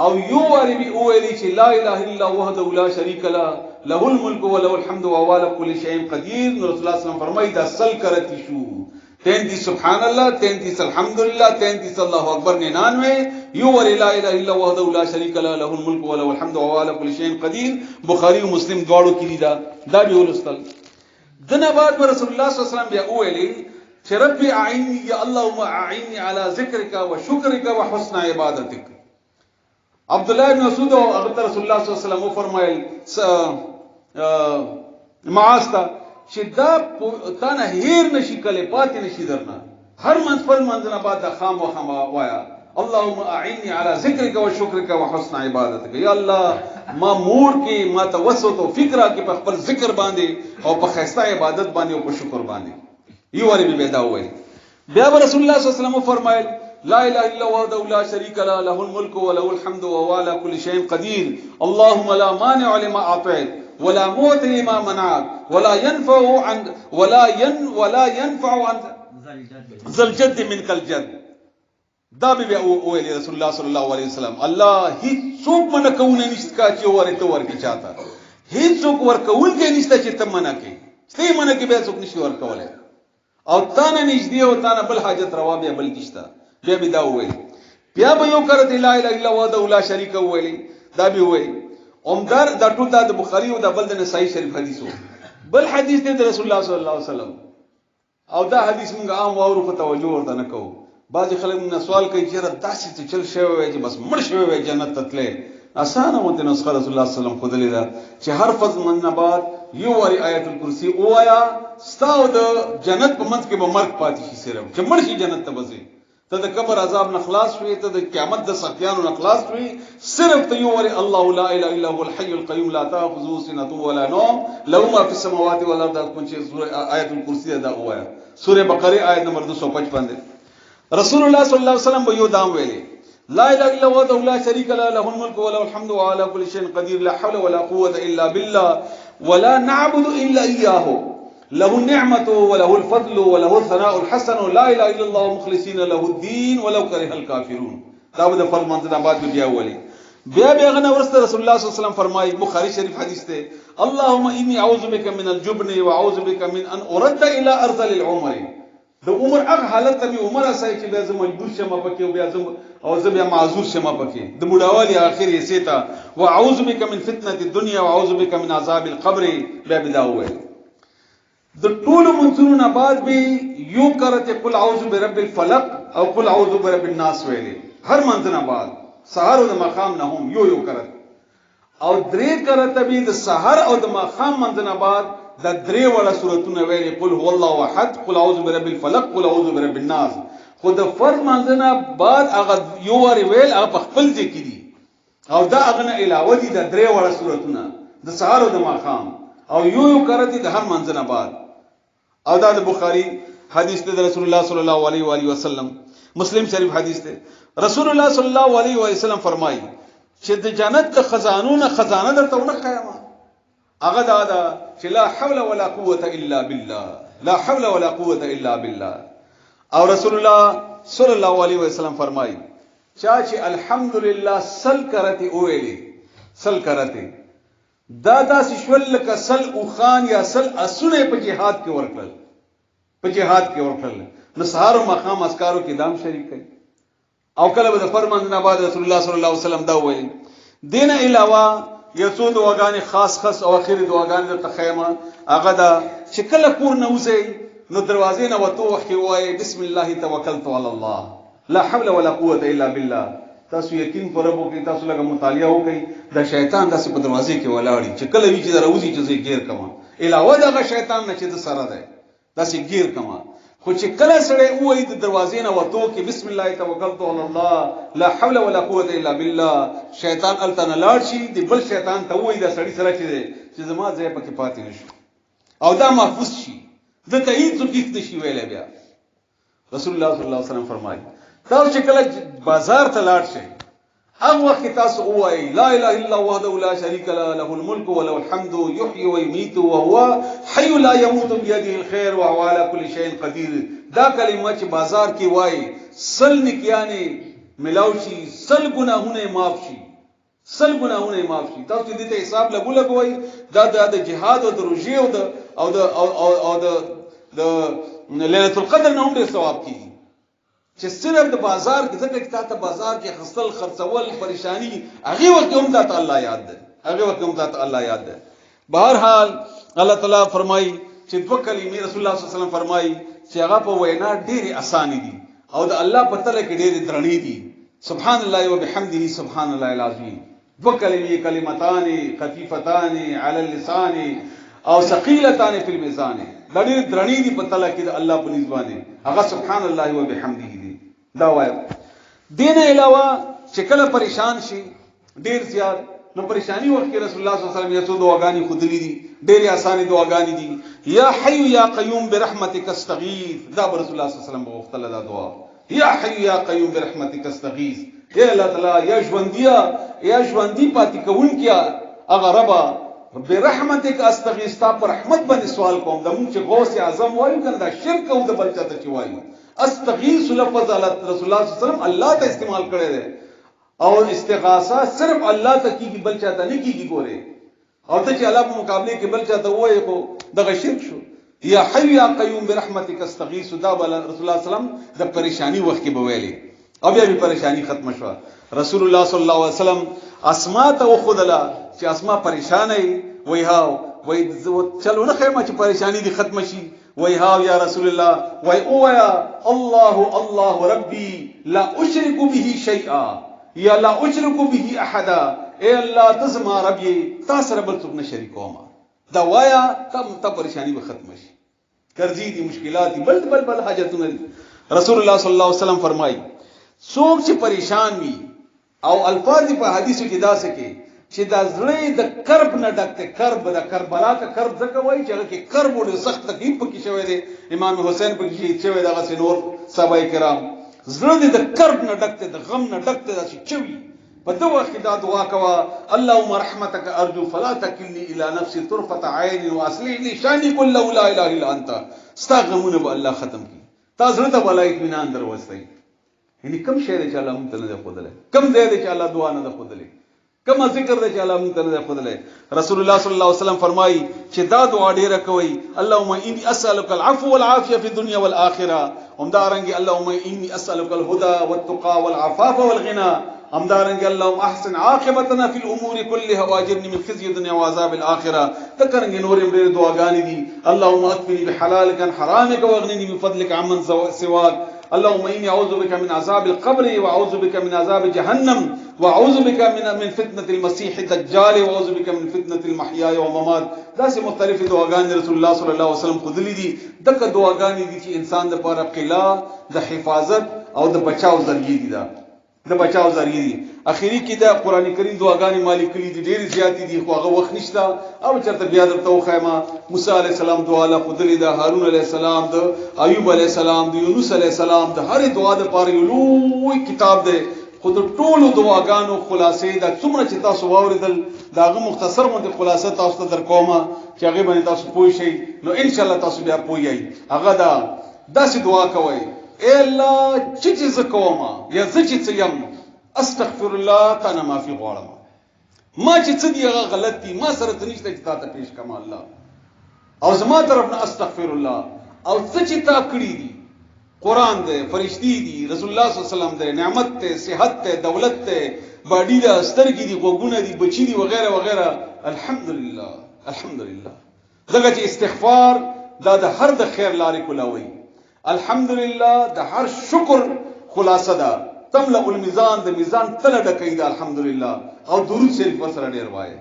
او یو واری به ویلي چې لا اله الا الله وحده لا شريك له له الملك وله الحمد وهو على كل شيء قدير. رسول الله صلی الله علیه وسلم فرمایي دا سل کرتی شو 33 سبحان الله 33 الحمدلله 33 الله اکبر 99 یو ور لا اله الا الله وحده لا شريك له له الملك وله الحمد وهو على كل شيء قدير. بخاری او مسلم دواړو کې دا به ولستل. دنه بعد رسول الله صلی الله علیه وسلم بیا ویلي چې ربي اعيني يا اللهم اعيني على ذكرك وشكرك وحسن عبادتك. عبد الله بن مسعود او رسول الله صلی الله علیه وسلم فرمایل معاستا چې دا تانه هیر نشي کله پاتې نشي درنه، هر منځ نه بعد خام و خام وایا اللهم اعيني على ذكرك وشكرك وحسن عبادتك. یا الله ما مور کې ما توسط او فکر کې په خپل ذکر باندې او په خسته عبادت باندې او په شکر باندې. یو وری به دا وایي. بیا رسول الله صلی الله علیه وسلم فرمایل لا اله الا الله وحده لا شريك له له الملك وله الحمد وهو على كل شيء قدير. اللهم لا مانع لما اعطيت ولا معطي لما منعت ولا ينفع عن ذا الجد منك الجد. دا به ویلی رسول الله صلی الله علیه وسلم الله هیڅ څوک منع کوونه نشته کا چې ورته ورکی چاته، هیڅ څوک ورکول کې نشته چې ته منع کې، ستې منع کې به څوک نشي ورکولای او تانه نږدې او تانه بل حاجت روا به بل نشته. بیا به دا وایي بیا به یو کرته لا اله الا الله لا شریک ویلی. دا به وایي عمدار دا ټول د بخاری او د بل د نسائی شریف حدیثو. بل حدیث دی د رسول الله صلی الله علیه وسلم او دا حدیث موږ عام واورو په توجه ورته نه کوو. بعضی خلک موږ سوال کوي چې داسې چې چل شوی وي چې بس مړ شوی وي جنت ته تللی. اسانه مونته نسخه رسول الله صلی الله علیه وسلم خودلې ده چې هر فرض من نه بعد یو وری آیت الکرسی وایا ستاو د جنت په منځ کې به مرګ پاتې شي، صرف چې مړ شي جنت ته وځي، ته د قبر عذاب نه خلاص شوي، ته د قیامت د سختیانو نه خلاص شوي، صرف ته یو وری الله لا اله الا هو الحي القيوم لا تاخذه سنه ولا نوم له ما في السماوات والارض. کوم چې سوره آیت الکرسی ده وایا سوره بقره آیت نمبر 255. رسول الله صلی الله علیه وسلم به یو دام ویلي لا اله الا الله وحده لا شريك له له الملك وله الحمد وعلى كل شيء قدير لا حول ولا قوه الا بالله ولا نعبد الا اياه له النعمه وله الفضل وله الثناء الحسن لا اله الا الله مخلصين له الدين ولو كره الكافرون. دا به فرمان د بعد بیا ولي بیا غنه ورسته رسول الله صلی الله علیه وسلم فرمایي، بخاری شریف حدیث ته، اللهم انی اعوذ بک من الجبن واعوذ بک من ان ارد الى ارذل العمر. د عمر هغه حالت ته عمر اسای چې بیا زه مجبور شم پکې او بیا زه بیا معذور شم پکې د بډاوالي اخر یې سیتا، واعوذ بک من فتنه الدنيا واعوذ بک من عذاب القبر. بیا بدا وای د ټول منځونو بعد به یو کرته قل اعوذ برب الفلق او قل اعوذ برب الناس ویلې، هر منځنه بعد سحر او د مقام نه هم یو کرت، او درې کرته به د سحر او د مقام منځنه بعد د درې وړه سورتونه ویلې، قل هو الله احد، قل اعوذ برب الفلق، قل اعوذ برب الناس. خو د فرض منځنه بعد هغه یو ور ویل هغه په خپل ځای کې دي، او دا هغه نه علاوه دي د درې وړه سورتونه د سحر او د مقام، او یو کرته د هر منځنه بعد. او دا د بخاری حدیث ته د رسول الله صلی الله علیه و آله وسلم، مسلم شریف حدیث ته رسول الله صلی الله علیه و آله وسلم فرمایي چې د جنت د خزانو نه خزانه درته ونه خیمه، هغه دا چې لا حول ولا قوه الا بالله، لا حول ولا قوه الا بالله. او رسول الله صلی الله علیه و سلم فرمایي چې الحمدلله سل کرته اویلی، سل کرته دا داسې شول لکه سل او خان یا سل اسونه په جهاد کې ورکړل، په جهاد کې ورکړل. نو سحر او مقام اسکارو کې دام شریک کړي. او کله به د فرمان نه بعد رسول الله صلی الله علیه وسلم دا وایي، دین علاوه یو څو دعاګانې خاص او اخیری دعاګانې د تخیمه هغه دا چې کله کور نه وځي نو دروازې نه وته وخت وایي بسم الله توکلت علی الله لا حول ولا قوه الا بالله. تاسو یقین پربو کې تاسو لږه مطالعه وکړئ، د شیطان داسې په دروازې کې ولاړی چې کله وی چې دروازې چې زه غیر کما علاوه دغه شیطان نه چې د سره ده داسې غیر کما. خو چې کله سره وایي د دروازې نه وته کې بسم الله توکلت علی الله لا حول ولا قوه الا بالله، شیطان التن لاړ شي د بل شیطان ته وایي د سړی سره چې زما ځای پکې پاتې نشو او دا محفوظ شي د تایید څوک نشي ویلې. بیا رسول الله صلی الله علیه وسلم فرمایي تاسو چې کله بازار ته لاړ شئ هغه وخت تاسو وایي لا اله الا الله وحده لا شريك له له الملك وله الحمد يحيي ويميت وهو حي لا يموت بيده الخير وهو على كل شيء قدير. دا کلمه چې بازار کې وایي سل نکیانه ملاو شي، سل ګناهونه معاف شي، سل ګناهونه معاف شي. تاسو دې ته حساب لګوي دا د جهاد او د روزي او د ليله القدر نه هم ډېر ثواب کیږي چې صرف د بازار کې ځکه چې تاسو بازار کې خپل خرڅول پریشانی هغه وخت هم ذات الله یاد ده، هغه وخت هم ذات الله یاد ده. بهر حال الله تعالی فرمایي چې دوه کلمې رسول الله صلی الله علیه وسلم فرمایي چې هغه په وینا ډېری اسان دي او د الله په تله کې ډېری درنې دي. سبحان الله وبحمده سبحان الله العظیم. دوه کلمې کلمتان خفیفتان علی اللسان او ثقيلتان فی الميزان، دا ډېر درنې دي په تله کې د الله په نسبانه، هغه سبحان الله وبحمده دي. دا وایي دین علاوه چې کله پریشان شي ډېر زیات نو پریشانی وخت کې رسول الله صلی الله علیه وسلم یې څو دعاګانې خودلې دي، ډېرې اسانه دعاګانې دي. یا حي یا قیوم برحمتک استغیث، دا رسول الله صلی الله علیه وسلم وختله دا دعا، یا حي یا قیوم برحمتک استغیث. اے الله تعالی یا ژوندیا یا ژوندۍ پاتې کوونکیا هغه ربا برحمتک استغیث، تا پر رحمت باندې سوال کوم. د مونږ چې غوث اعظم وایو کنه دا شرک او د بل چاته چې وایو استغیث لفظ رسول الله صلی الله علیه وسلم الله ته استعمال کړی دی او استغاثه صرف الله ته کیږي بل چاته نه کیږي. ګوره او ته چې الله په مقابله کې بل چاته وایي خو دغه شرک شو. یا حي یا قیوم برحمتک استغیث، دا بل رسول الله صلی الله علیه وسلم د پریشانی وخت کې بویلي او بیا به پریشانی ختم شوه. رسول الله صلی الله علیه وسلم اسماء ته وخدله چې اسماء پریشانه وي هاو وای چلو نه خیمه چې پریشانی دي ختم شي. وای هاو یا رسول الله وای او یا الله الله ربي لا اشرك به شيئا یا لا اشرك به احدا، اے الله تزما رب یې تاسو رب څوک نه شریکوم. دا وایا ته پریشانی به ختم شي، قرضې دي مشکلات دي بل حاجتونه دي. رسول الله صلی الله علیه وسلم فرمایي څوک چې پریشان وي او الفاظ په حدیثو کې داسې کې چې دا زړه د کرب نه ډکته، کرب د کربلا ته کرب ځکه وایي چې هغه کې کرب ډېر سخت تکلیف پکې شوی دی. امام حسین پکې شهید شوی دی، هغه نور صحابه کرام زړه د کرب نه ډکته، د غم نه ډکته داسې چوي. په دغه وخت کې دا دعا کوه اللهم رحمتک ارجو فلا تکلنی الی نفسی طرفة عین واصلح لی شانی كله لا اله الا انت. ستا غمونه به الله ختم کړي، تا زړه ته بلای اطمینان دروستي. یعنی کم شی دی چې الله مونږ ته نه دی ښودلی، کم ځای دی چې الله دعا نه ده ښودلې. کما ذکر دی چې الله مونږ ته نه خدای رسول الله صلی الله علیه وسلم فرمایي چې دا دعا ډیره کوي اللهم اني اسالک العفو والعافيه في الدنيا والاخره همدارنګي اللهم اني اسالک الهدى والتقى والعفاف والغنى همدارنګي اللهم احسن عاقبتنا في الامور كلها واجرني من خزي الدنيا وعذاب الاخره تکرنګي نور ډیره دعاګانې دي اللهم اكفني بحلالك عن حرامك واغنني من فضلك عمن سواك اللهم اني اعوذ بك من عذاب القبر واعوذ بك من عذاب جهنم واعوذ بك من فتنه المسيح الدجال واعوذ بك من فتنه المحيا والممات دا سه مختلف دعاګانې رسول الله صلی الله علیه وسلم خودلی دي دغه دعاګانې دي چې انسان د لپاره قلا د حفاظت او د بچاو ذریعہ دي د بچاو ذریعہ دي اخیری کې د قران کریم دعاګانې مالک کړي دي ډېر زیات دي خو هغه وخت نشته او چرته بیا درته وخایما موسی علی السلام دعا له خدلی د هارون علی السلام د ایوب علی السلام د یونس علی السلام د هر دعا د پاره یو لوی کتاب دی خود ټولو دعاګانو خلاصې د څومره چې تاسو واوریدل داغه مختصر مونږ خلاصه تاسو ته درکومه چې هغه باندې تاسو پوه شئ نو ان شاء الله تاسو بیا پوهیږئ هغه داسې دعا کوئ اے الله چې زکوما یا چې یم استغفر الله تعالی معافي غواړم ما چې څه دی هغه غلط دي ما سره ته نشته چې تا ته پیش کما الله او زما طرف نه استغفر الله او څه چې تا کړی دي قران دې فرشتي دي رسول الله صلی الله علیه وسلم دې نعمت ته صحت ته دولت ته باډی دا سترګې دي غوګونه دي بچی دي وغیرہ وغیرہ الحمدلله دغه چې استغفار دا د هر د خیر لارې کولاوي الحمدلله د هر شکر خلاصه ده تملا الميزان د میزان تل ډکې ده الحمدلله او درود شریف سره ډیر وایي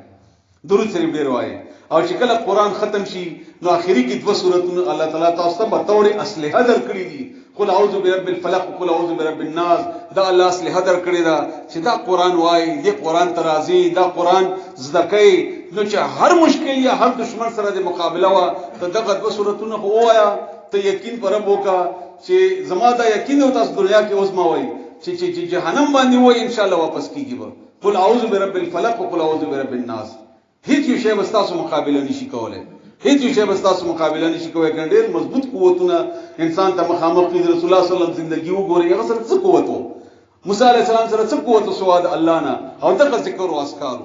درود شریف ډیر وایي او چې کله قران ختم شي نو اخري کې دوه سورته الله تعالی تاسو ته په تور اصله درکړي دي قل اعوذ برب الفلق وقل اعوذ برب الناس دا الله اصله درکړي دا چې دا قران وایي دې قران ترازی دا قران زدکې نو چې هر مشکل یا هر دشمن سره د مقابله وا ته دغه دوه سورته وایا ته یقین پر رب وکا چې زما دا یقین او تاسو دنیا کې اوس ما وایي چې جهنم باندې وای ان شاء الله واپس کیږي به قل اعوذ برب الفلق وقل اعوذ برب الناس هیڅ یو شی وستاسو مقابله نشي کولای هیڅ یو شی وستاسو مقابله نشي کولای ګڼ مضبوط قوتونه انسان ته مخامخ دي رسول الله صلی الله علیه وسلم ژوندۍ وګوري هغه سره څه قوت وو موسی علیه السلام سره څه قوت او سواد الله نه او دغه ذکر او اذکار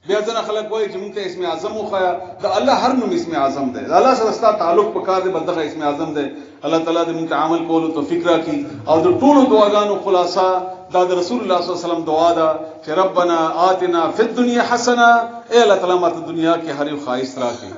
بیا ځنه خلک وایي چې موږ ته اسم اعظم وخایا دا الله هر نوم اسم اعظم دی الله سره ستاسو تعلق پکار دی بلدغه اسم اعظم دی الله تعالی دې موږ عمل کولو توفیق راکړي او د ټولو دعاګانو خلاصہ دا د رسول الله صلی الله علیه وسلم دعا ده چې ربنا آتنا فی الدنيا حسنه اے الله تعالی ماته دنیا کې هر یو خواهش راکړي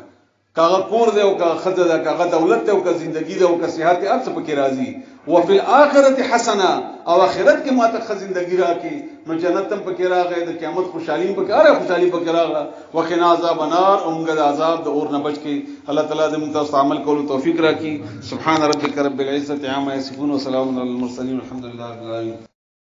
کاغه کور دی او کاغه خزه ده کاغه دولت ده او کاغه ژوندۍ ده او کاغه صحت هر څه پکې راځي او فی الاخرته حسنه او اخرت کې ماته ژوندۍ راکړي نو جنت هم پکې راغی د قیامت خوشحالي پکې اره خوشحالي پکې راغله وقنا عذاب النار اومګه د عذاب د اور نه بچ کې الله تعالی دې موږ تاسو عمل کولو توفیق راکړي سبحان ربک رب العزه عما یصفون وسلام علی المرسلین والحمد لله رب العالمین